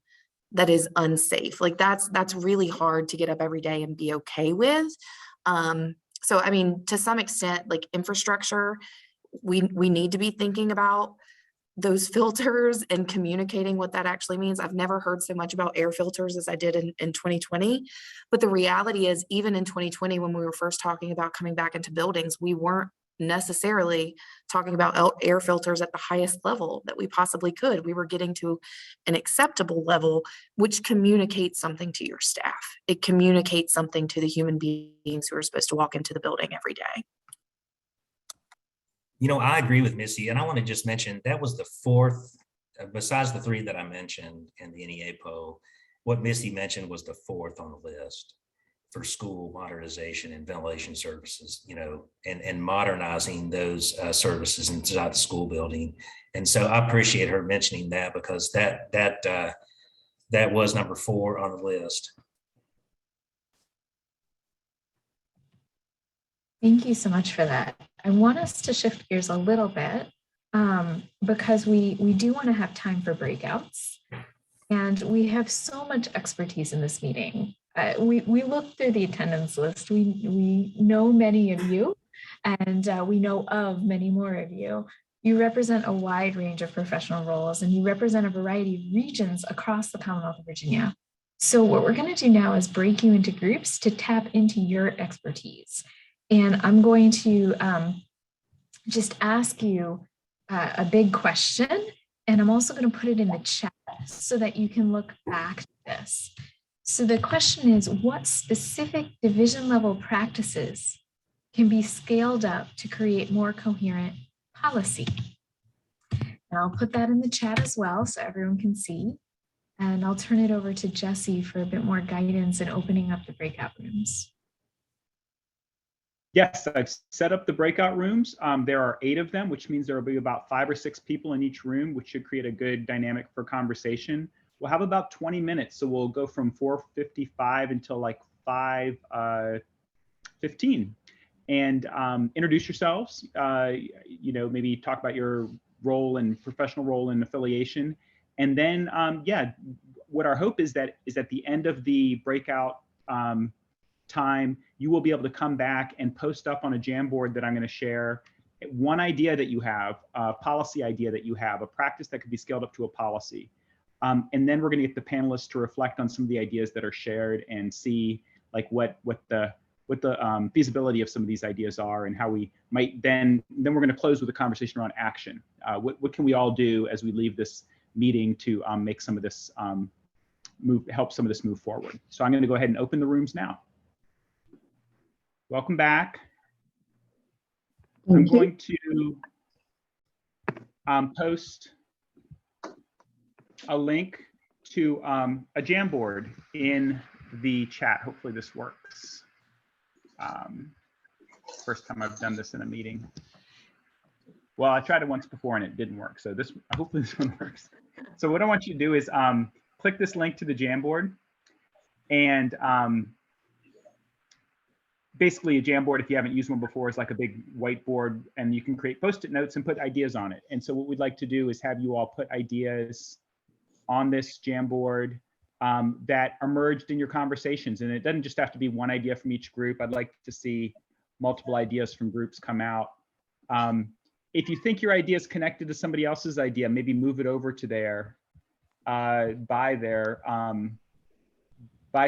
that is unsafe. Like that's really hard to get up every day and be okay with. So I mean, to some extent, like infrastructure, we need to be thinking about those filters and communicating what that actually means. I've never heard so much about air filters as I did in 2020. But the reality is, even in 2020, when we were first talking about coming back into buildings, we weren't necessarily talking about air filters at the highest level that we possibly could. We were getting to an acceptable level, which communicates something to your staff. It communicates something to the human beings who are supposed to walk into the building every day.
You know, I agree with Missy, and I want to just mention that was the fourth, besides the three that I mentioned in the NEA poll, what Missy mentioned was the fourth on the list for school modernization and ventilation services, you know, and modernizing those services inside the school building. And so I appreciate her mentioning that, because that was number 4 on the list.
Thank you so much for that. I want us to shift gears a little bit because we do want to have time for breakouts. And we have so much expertise in this meeting. We looked through the attendance list. We know many of you, and we know of many more of you. You represent a wide range of professional roles, and you represent a variety of regions across the Commonwealth of Virginia. So what we're going to do now is break you into groups to tap into your expertise. And I'm going to just ask you a big question, and I'm also going to put it in the chat so that you can look back to this. So the question is, what specific division level practices can be scaled up to create more coherent policy? And I'll put that in the chat as well so everyone can see. And I'll turn it over to Jesse for a bit more guidance in opening up the breakout rooms.
Yes, I've set up the breakout rooms. There are 8 of them, which means there will be about 5 or 6 people in each room, which should create a good dynamic for conversation. We'll have about 20 minutes, so we'll go from 4:55 until like 5:15. And introduce yourselves. You know, maybe talk about your role and professional role and affiliation. And then, yeah, what our hope is that at the end of the breakout time, you will be able to come back and post up on a Jamboard that I'm going to share one idea that you have, a policy idea that you have, a practice that could be scaled up to a policy. And then we're going to get the panelists to reflect on some of the ideas that are shared and see like what the feasibility of some of these ideas are, and how we might then we're going to close with a conversation around action. What can we all do as we leave this meeting to make some of this help some of this move forward? So I'm going to go ahead and open the rooms now. Welcome back. I'm going to post a link to a Jamboard in the chat. Hopefully this works. First time I've done this in a meeting. Well, I tried it once before and it didn't work. So hopefully this one works. So what I want you to do is click this link to the Jamboard, and basically a Jamboard, if you haven't used one before, is like a big whiteboard, and you can create Post-it notes and put ideas on it. And so what we'd like to do is have you all put ideas on this Jamboard that emerged in your conversations. And it doesn't just have to be one idea from each group. I'd like to see multiple ideas from groups come out. If you think your idea is connected to somebody else's idea, maybe move it over to their, by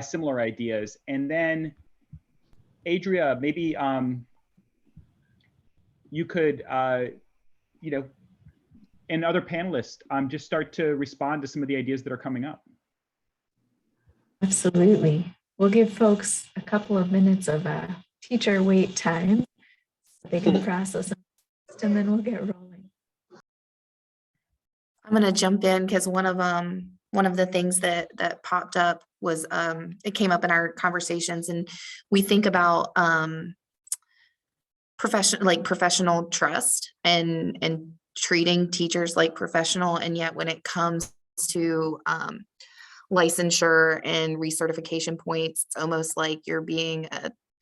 similar ideas. And then Adria, maybe you could, you know, and other panelists, just start to respond to some of the ideas that are coming up.
Absolutely. We'll give folks a couple of minutes of teacher wait time so they can process it, and then we'll get rolling.
I'm going to jump in because one of the things that popped up was it came up in our conversations, and we think about professional trust and treating teachers like professional, and yet when it comes to licensure and recertification points, it's almost like you're being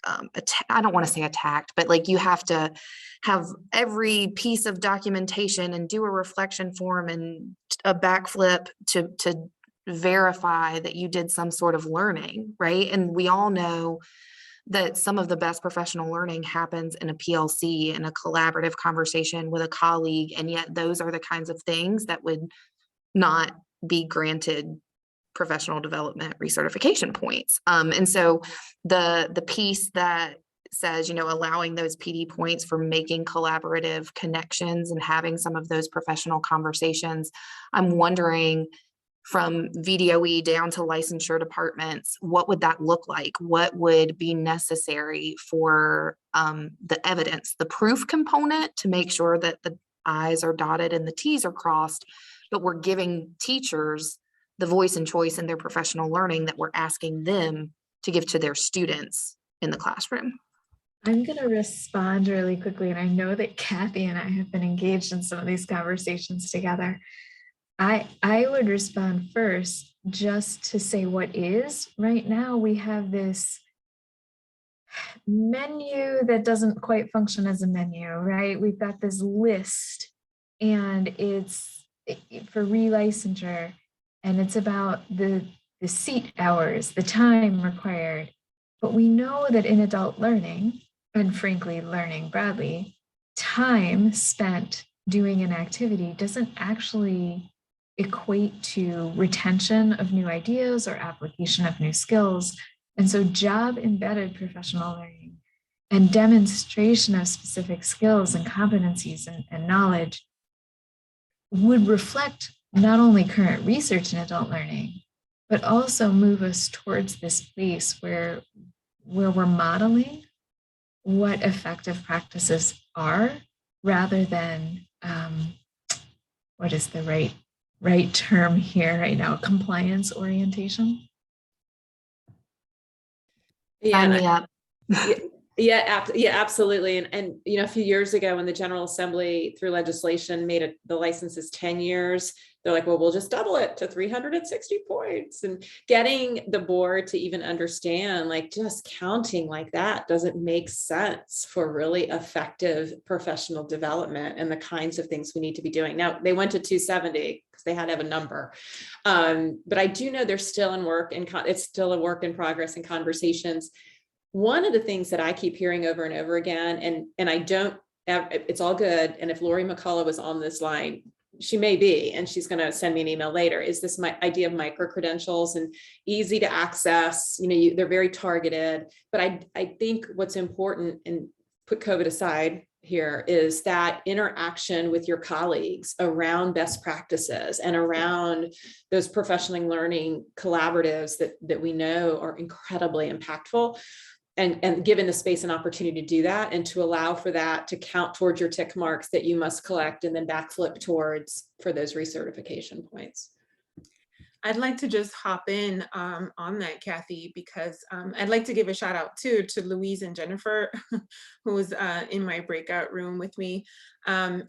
I don't want to say attacked, but like you have to have every piece of documentation and do a reflection form and a backflip to verify that you did some sort of learning, right? And we all know that some of the best professional learning happens in a PLC, in a collaborative conversation with a colleague, and yet those are the kinds of things that would not be granted professional development recertification points. And so the piece that says, you know, allowing those PD points for making collaborative connections and having some of those professional conversations, I'm wondering from VDOE down to licensure departments, what would that look like? What would be necessary for the evidence, the proof component, to make sure that the I's are dotted and the T's are crossed, but we're giving teachers the voice and choice in their professional learning that we're asking them to give to their students in the classroom?
I'm going to respond really quickly, and I know that Kathy and I have been engaged in some of these conversations together. I would respond first just to say what is. Right now we have this menu that doesn't quite function as a menu, right? We've got this list, and it's for relicensure, and it's about the seat hours, the time required. But we know that in adult learning, and frankly, learning broadly, time spent doing an activity doesn't actually equate to retention of new ideas or application of new skills. And so job embedded professional learning and demonstration of specific skills and competencies and knowledge would reflect not only current research in adult learning, but also move us towards this place where we're modeling what effective practices are, rather than what is the right term here right now, compliance orientation.
Sign me up.
Yeah, absolutely. And you know, a few years ago when the General Assembly through legislation made the licenses 10 years, they're like, well, we'll just double it to 360 points. And getting the board to even understand, like, just counting like that doesn't make sense for really effective professional development and the kinds of things we need to be doing. Now, they went to 270 because they had to have a number. But I do know they're still in work, and it's still a work in progress in conversations. One of the things that I keep hearing over and over again, and I don't, it's all good. And if Lori McCullough was on this line, she may be, and she's going to send me an email later, is this my idea of micro credentials and easy to access. You know, they're very targeted, but I think what's important, and put COVID aside here, is that interaction with your colleagues around best practices and around those professional learning collaboratives that we know are incredibly impactful. And given the space and opportunity to do that, and to allow for that to count towards your tick marks that you must collect and then backflip towards for those recertification points.
I'd like to just hop in on that, Kathy, because I'd like to give a shout out too to Louise and Jennifer, who was in my breakout room with me, and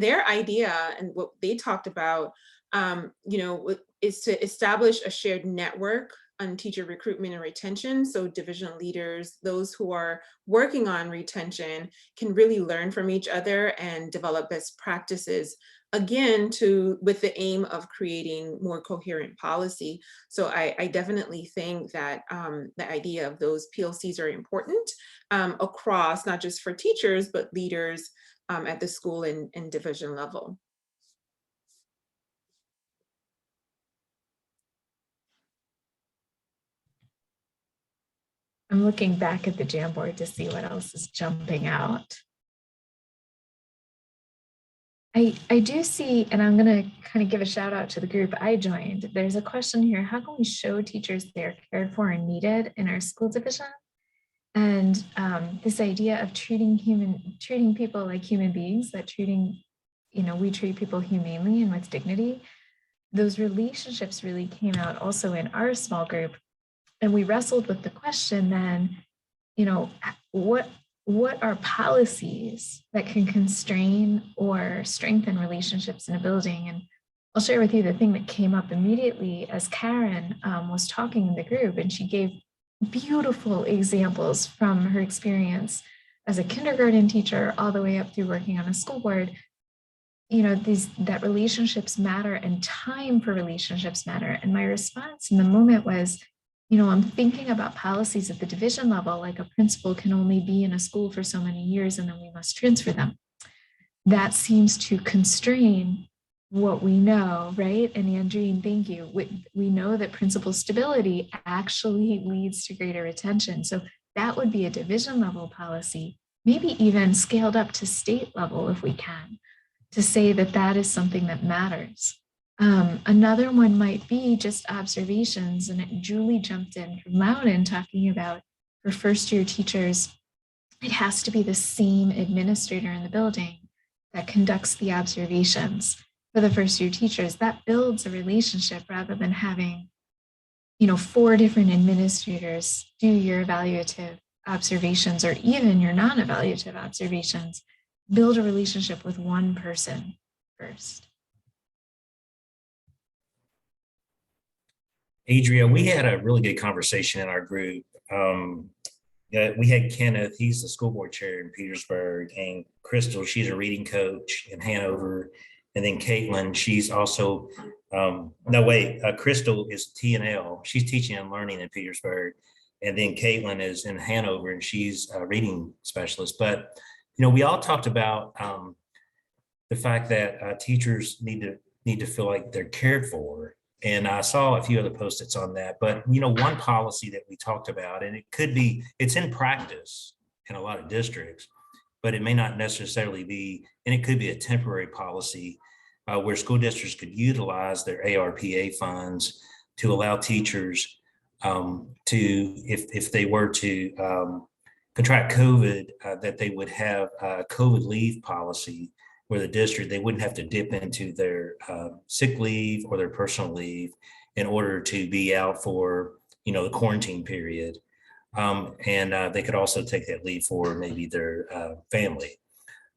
their idea and what they talked about, you know, is to establish a shared network on teacher recruitment and retention. So division leaders, those who are working on retention, can really learn from each other and develop best practices, again, with the aim of creating more coherent policy. So I definitely think that the idea of those PLCs are important across, not just for teachers, but leaders at the school and division level.
I'm looking back at the Jamboard to see what else is jumping out. I do see, and I'm going to kind of give a shout out to the group I joined. There's a question here: how can we show teachers they're cared for and needed in our school division? And this idea of treating people like human beings, that we treat people humanely and with dignity. Those relationships really came out also in our small group. And we wrestled with the question then, what are policies that can constrain or strengthen relationships in a building? And I'll share with you the thing that came up immediately as Karen was talking in the group, and she gave beautiful examples from her experience as a kindergarten teacher all the way up through working on a school board. That relationships matter and time for relationships matter. And my response in the moment was, I'm thinking about policies at the division level, like a principal can only be in a school for so many years and then we must transfer them. That seems to constrain what we know, right? And Andrene, thank you. We know that principal stability actually leads to greater retention. So that would be a division level policy, maybe even scaled up to state level if we can, to say that that is something that matters. Another one might be just observations, and Julie jumped in from Loudon talking about for first year teachers, it has to be the same administrator in the building that conducts the observations for the first year teachers. That builds a relationship rather than having, 4 different administrators do your evaluative observations or even your non-evaluative observations. Build a relationship with one person first.
Adria, we had a really good conversation in our group. We had Kenneth, he's the school board chair in Petersburg, and Crystal, she's a reading coach in Hanover. And then Caitlin, she's also, Crystal is T&L. She's teaching and learning in Petersburg. And then Caitlin is in Hanover, and she's a reading specialist. But, we all talked about the fact that teachers need to feel like they're cared for. And I saw a few other post-its on that, but one policy that we talked about, and it's in practice in a lot of districts, but it may not necessarily be, and it could be a temporary policy where school districts could utilize their ARPA funds to allow teachers if they were to contract COVID, that they would have a COVID leave policy where the district, they wouldn't have to dip into their sick leave or their personal leave in order to be out for, the quarantine period. And they could also take that leave for maybe their family.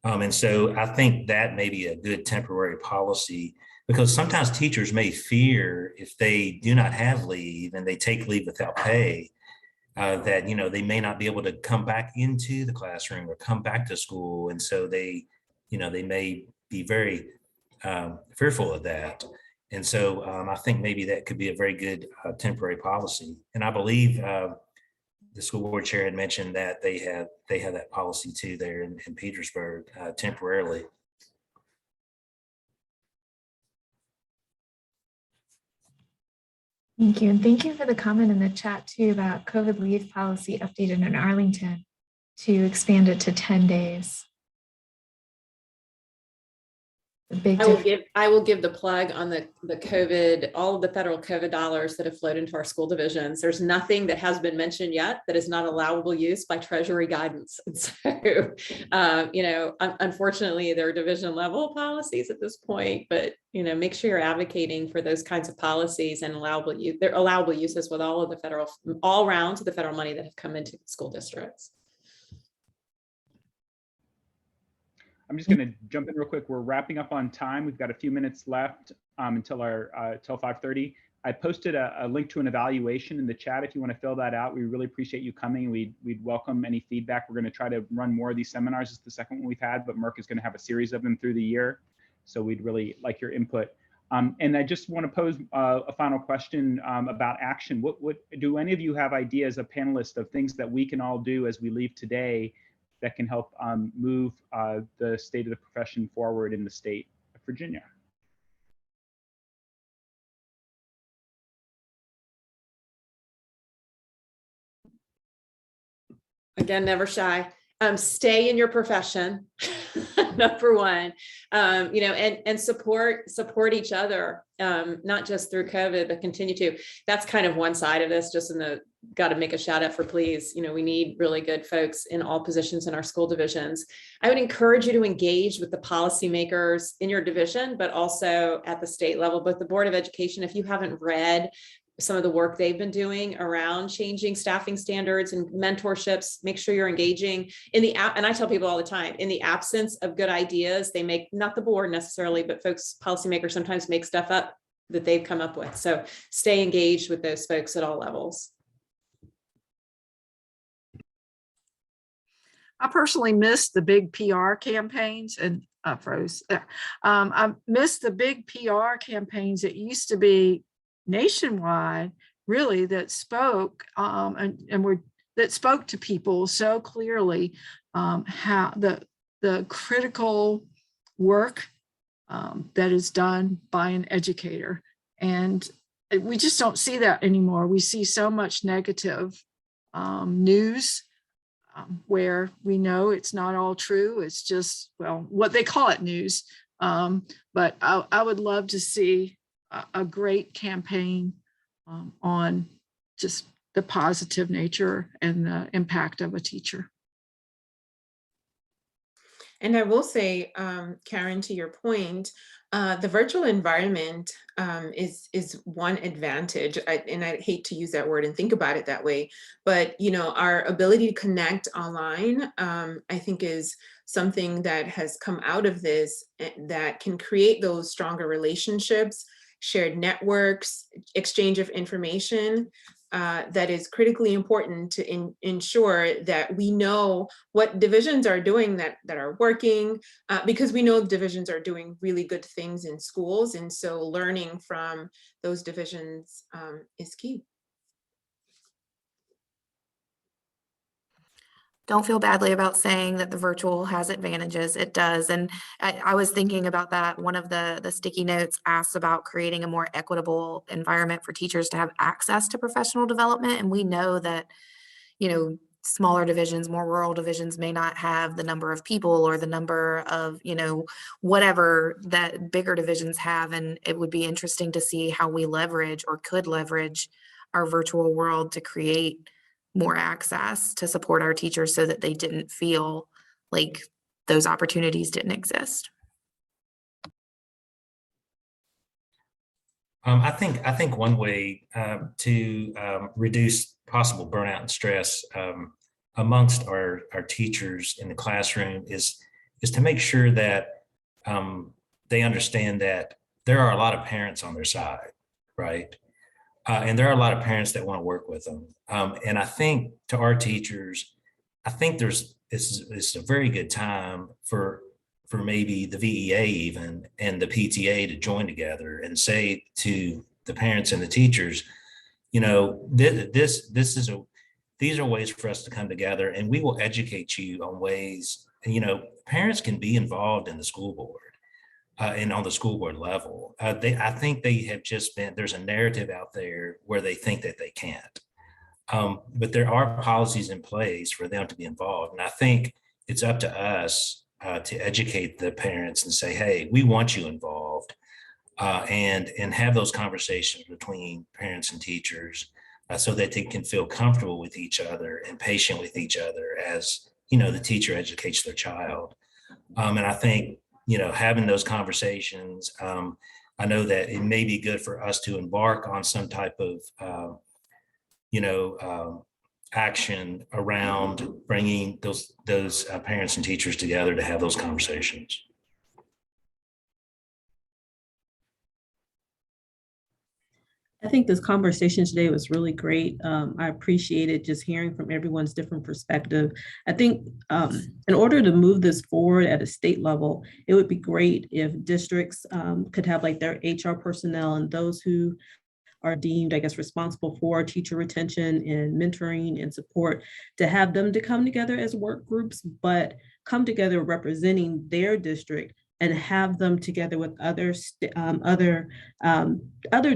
And so I think that may be a good temporary policy, because sometimes teachers may fear if they do not have leave and they take leave without pay, that, they may not be able to come back into the classroom or come back to school. And so they may be very fearful of that. And so I think maybe that could be a very good temporary policy. And I believe the school board chair had mentioned that they have that policy too there in Petersburg temporarily.
Thank you. And thank you for the comment in the chat too about COVID leave policy updated in Arlington to expand it to 10 days.
I will give the plug on the COVID, all of the federal COVID dollars that have flowed into our school divisions. There's nothing that has been mentioned yet that is not allowable use by Treasury guidance. And so, unfortunately, there are division level policies at this point, but, make sure you're advocating for those kinds of policies and allowable use. They're allowable uses with all rounds of the federal money that have come into school districts.
I'm just going to jump in real quick. We're wrapping up on time. We've got a few minutes left until 5:30. I posted a link to an evaluation in the chat if you want to fill that out. We really appreciate you coming. We'd welcome any feedback. We're going to try to run more of these seminars. It's the second one we've had, but MERC is going to have a series of them through the year. So we'd really like your input. And I just want to pose a final question about action. What do any of you have ideas, a panelist, of things that we can all do as we leave today that can help move the state of the profession forward in the state of Virginia?
Again, never shy. Stay in your profession, number one, you know, and support each other, not just through COVID, but continue to. That's kind of one side of this, just in the, got to make a shout out for please. You know, we need really good folks in all positions in our school divisions. I would encourage you to engage with the policymakers in your division, but also at the state level, but the Board of Education, if you haven't read some of the work they've been doing around changing staffing standards and mentorships, make sure you're engaging in the app. And I tell people all the time, in the absence of good ideas, they make, not the board necessarily, but folks, policymakers sometimes make stuff up that they've come up with. So stay engaged with those folks at all levels.
I personally missed the big PR campaigns, and I froze. I missed the big PR campaigns that used to be nationwide, really, that spoke that spoke to people so clearly, how the critical work that is done by an educator. And we just don't see that anymore. We see so much negative news where we know it's not all true. It's just, well, what they call it news. But I would love to see a great campaign on just the positive nature and the impact of a teacher.
And I will say, Karen, to your point, the virtual environment is one advantage, and I hate to use that word and think about it that way, but you know, our ability to connect online, I think, is something that has come out of this that can create those stronger relationships, shared networks, exchange of information, that is critically important to ensure that we know what divisions are doing that are working, because we know divisions are doing really good things in schools. And so learning from those divisions is key.
Don't feel badly about saying that the virtual has advantages. It does. And I was thinking about that. One of the sticky notes asks about creating a more equitable environment for teachers to have access to professional development. And we know that, you know, smaller divisions, more rural divisions may not have the number of people or the number of, you know, whatever that bigger divisions have. And it would be interesting to see how we leverage or could leverage our virtual world to create more access to support our teachers so that they didn't feel like those opportunities didn't exist.
I think one way to reduce possible burnout and stress amongst our teachers in the classroom is to make sure that they understand that there are a lot of parents on their side, right? And there are a lot of parents that want to work with them. And I think to our teachers, I think it's a very good time for maybe the VEA even and the PTA to join together and say to the parents and the teachers, you know, these are ways for us to come together, and we will educate you on ways. And, you know, parents can be involved in the school board. And on the school board level, I think they have just been, there's a narrative out there where they think that they can't. But there are policies in place for them to be involved. And I think it's up to us to educate the parents and say, hey, we want you involved, and have those conversations between parents and teachers so that they can feel comfortable with each other and patient with each other as, you know, the teacher educates their child. And I think, you know, having those conversations, I know that it may be good for us to embark on some type of, action around bringing those parents and teachers together to have those conversations.
I think this conversation today was really great. I appreciated just hearing from everyone's different perspective. I think in order to move this forward at a state level, it would be great if districts could have like their HR personnel and those who are deemed, I guess, responsible for teacher retention and mentoring and support, to have them to come together as work groups, but come together representing their district and have them together with other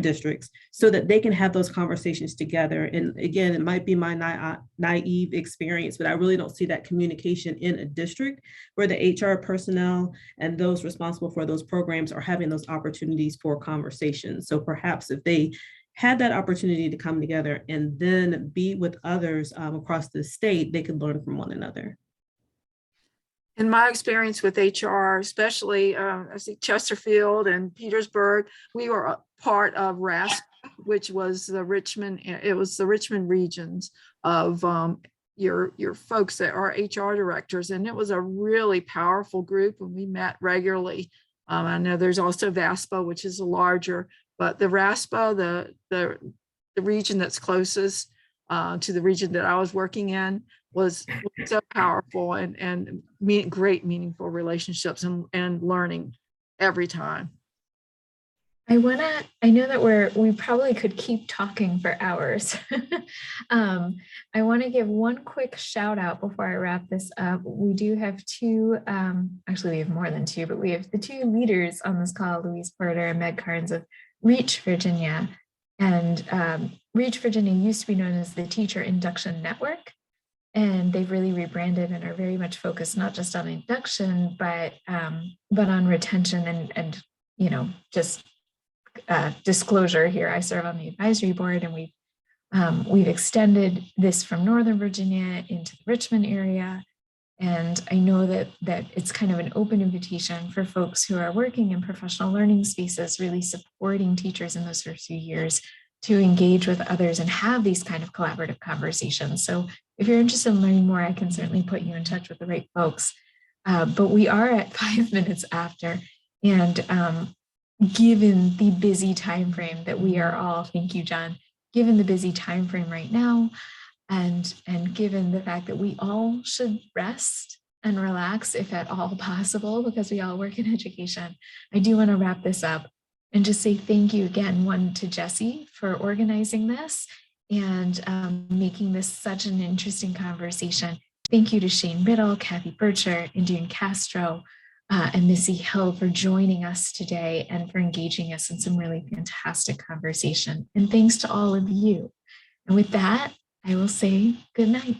districts so that they can have those conversations together. And again, it might be my naive experience, but I really don't see that communication in a district where the HR personnel and those responsible for those programs are having those opportunities for conversations. So perhaps if they had that opportunity to come together and then be with others across the state, they could learn from one another.
In my experience with HR, especially I see Chesterfield and Petersburg, we were a part of RASP, which was the Richmond, it was the Richmond regions of your folks that are HR directors. And it was a really powerful group and we met regularly. I know there's also VASPA, which is a larger, but the RASPA, the region that's closest to the region that I was working in, was so powerful and great meaningful relationships and learning every time.
I know that we probably could keep talking for hours. I want to give one quick shout out before I wrap this up. We do have two, actually we have more than two, but we have the two leaders on this call, Louise Porter and Meg Carnes of Reach Virginia. And Reach Virginia used to be known as the Teacher Induction Network. And they've really rebranded and are very much focused not just on induction, but on retention and just disclosure here. I serve on the advisory board, and we've extended this from Northern Virginia into the Richmond area. And I know that it's kind of an open invitation for folks who are working in professional learning spaces, really supporting teachers in those first few years to engage with others and have these kind of collaborative conversations. So if you're interested in learning more, I can certainly put you in touch with the right folks. But we are at 5 minutes after, and given the busy time frame that we are all, thank you, John, given the busy time frame right now, and given the fact that we all should rest and relax if at all possible, because we all work in education, I do want to wrap this up and just say thank you again, one, to Jesse for organizing this and making this such an interesting conversation. Thank you to Shane Riddle, Kathy Burcher, Andrea Castro, and Missy Hill for joining us today and for engaging us in some really fantastic conversation. And thanks to all of you. And with that, I will say good night.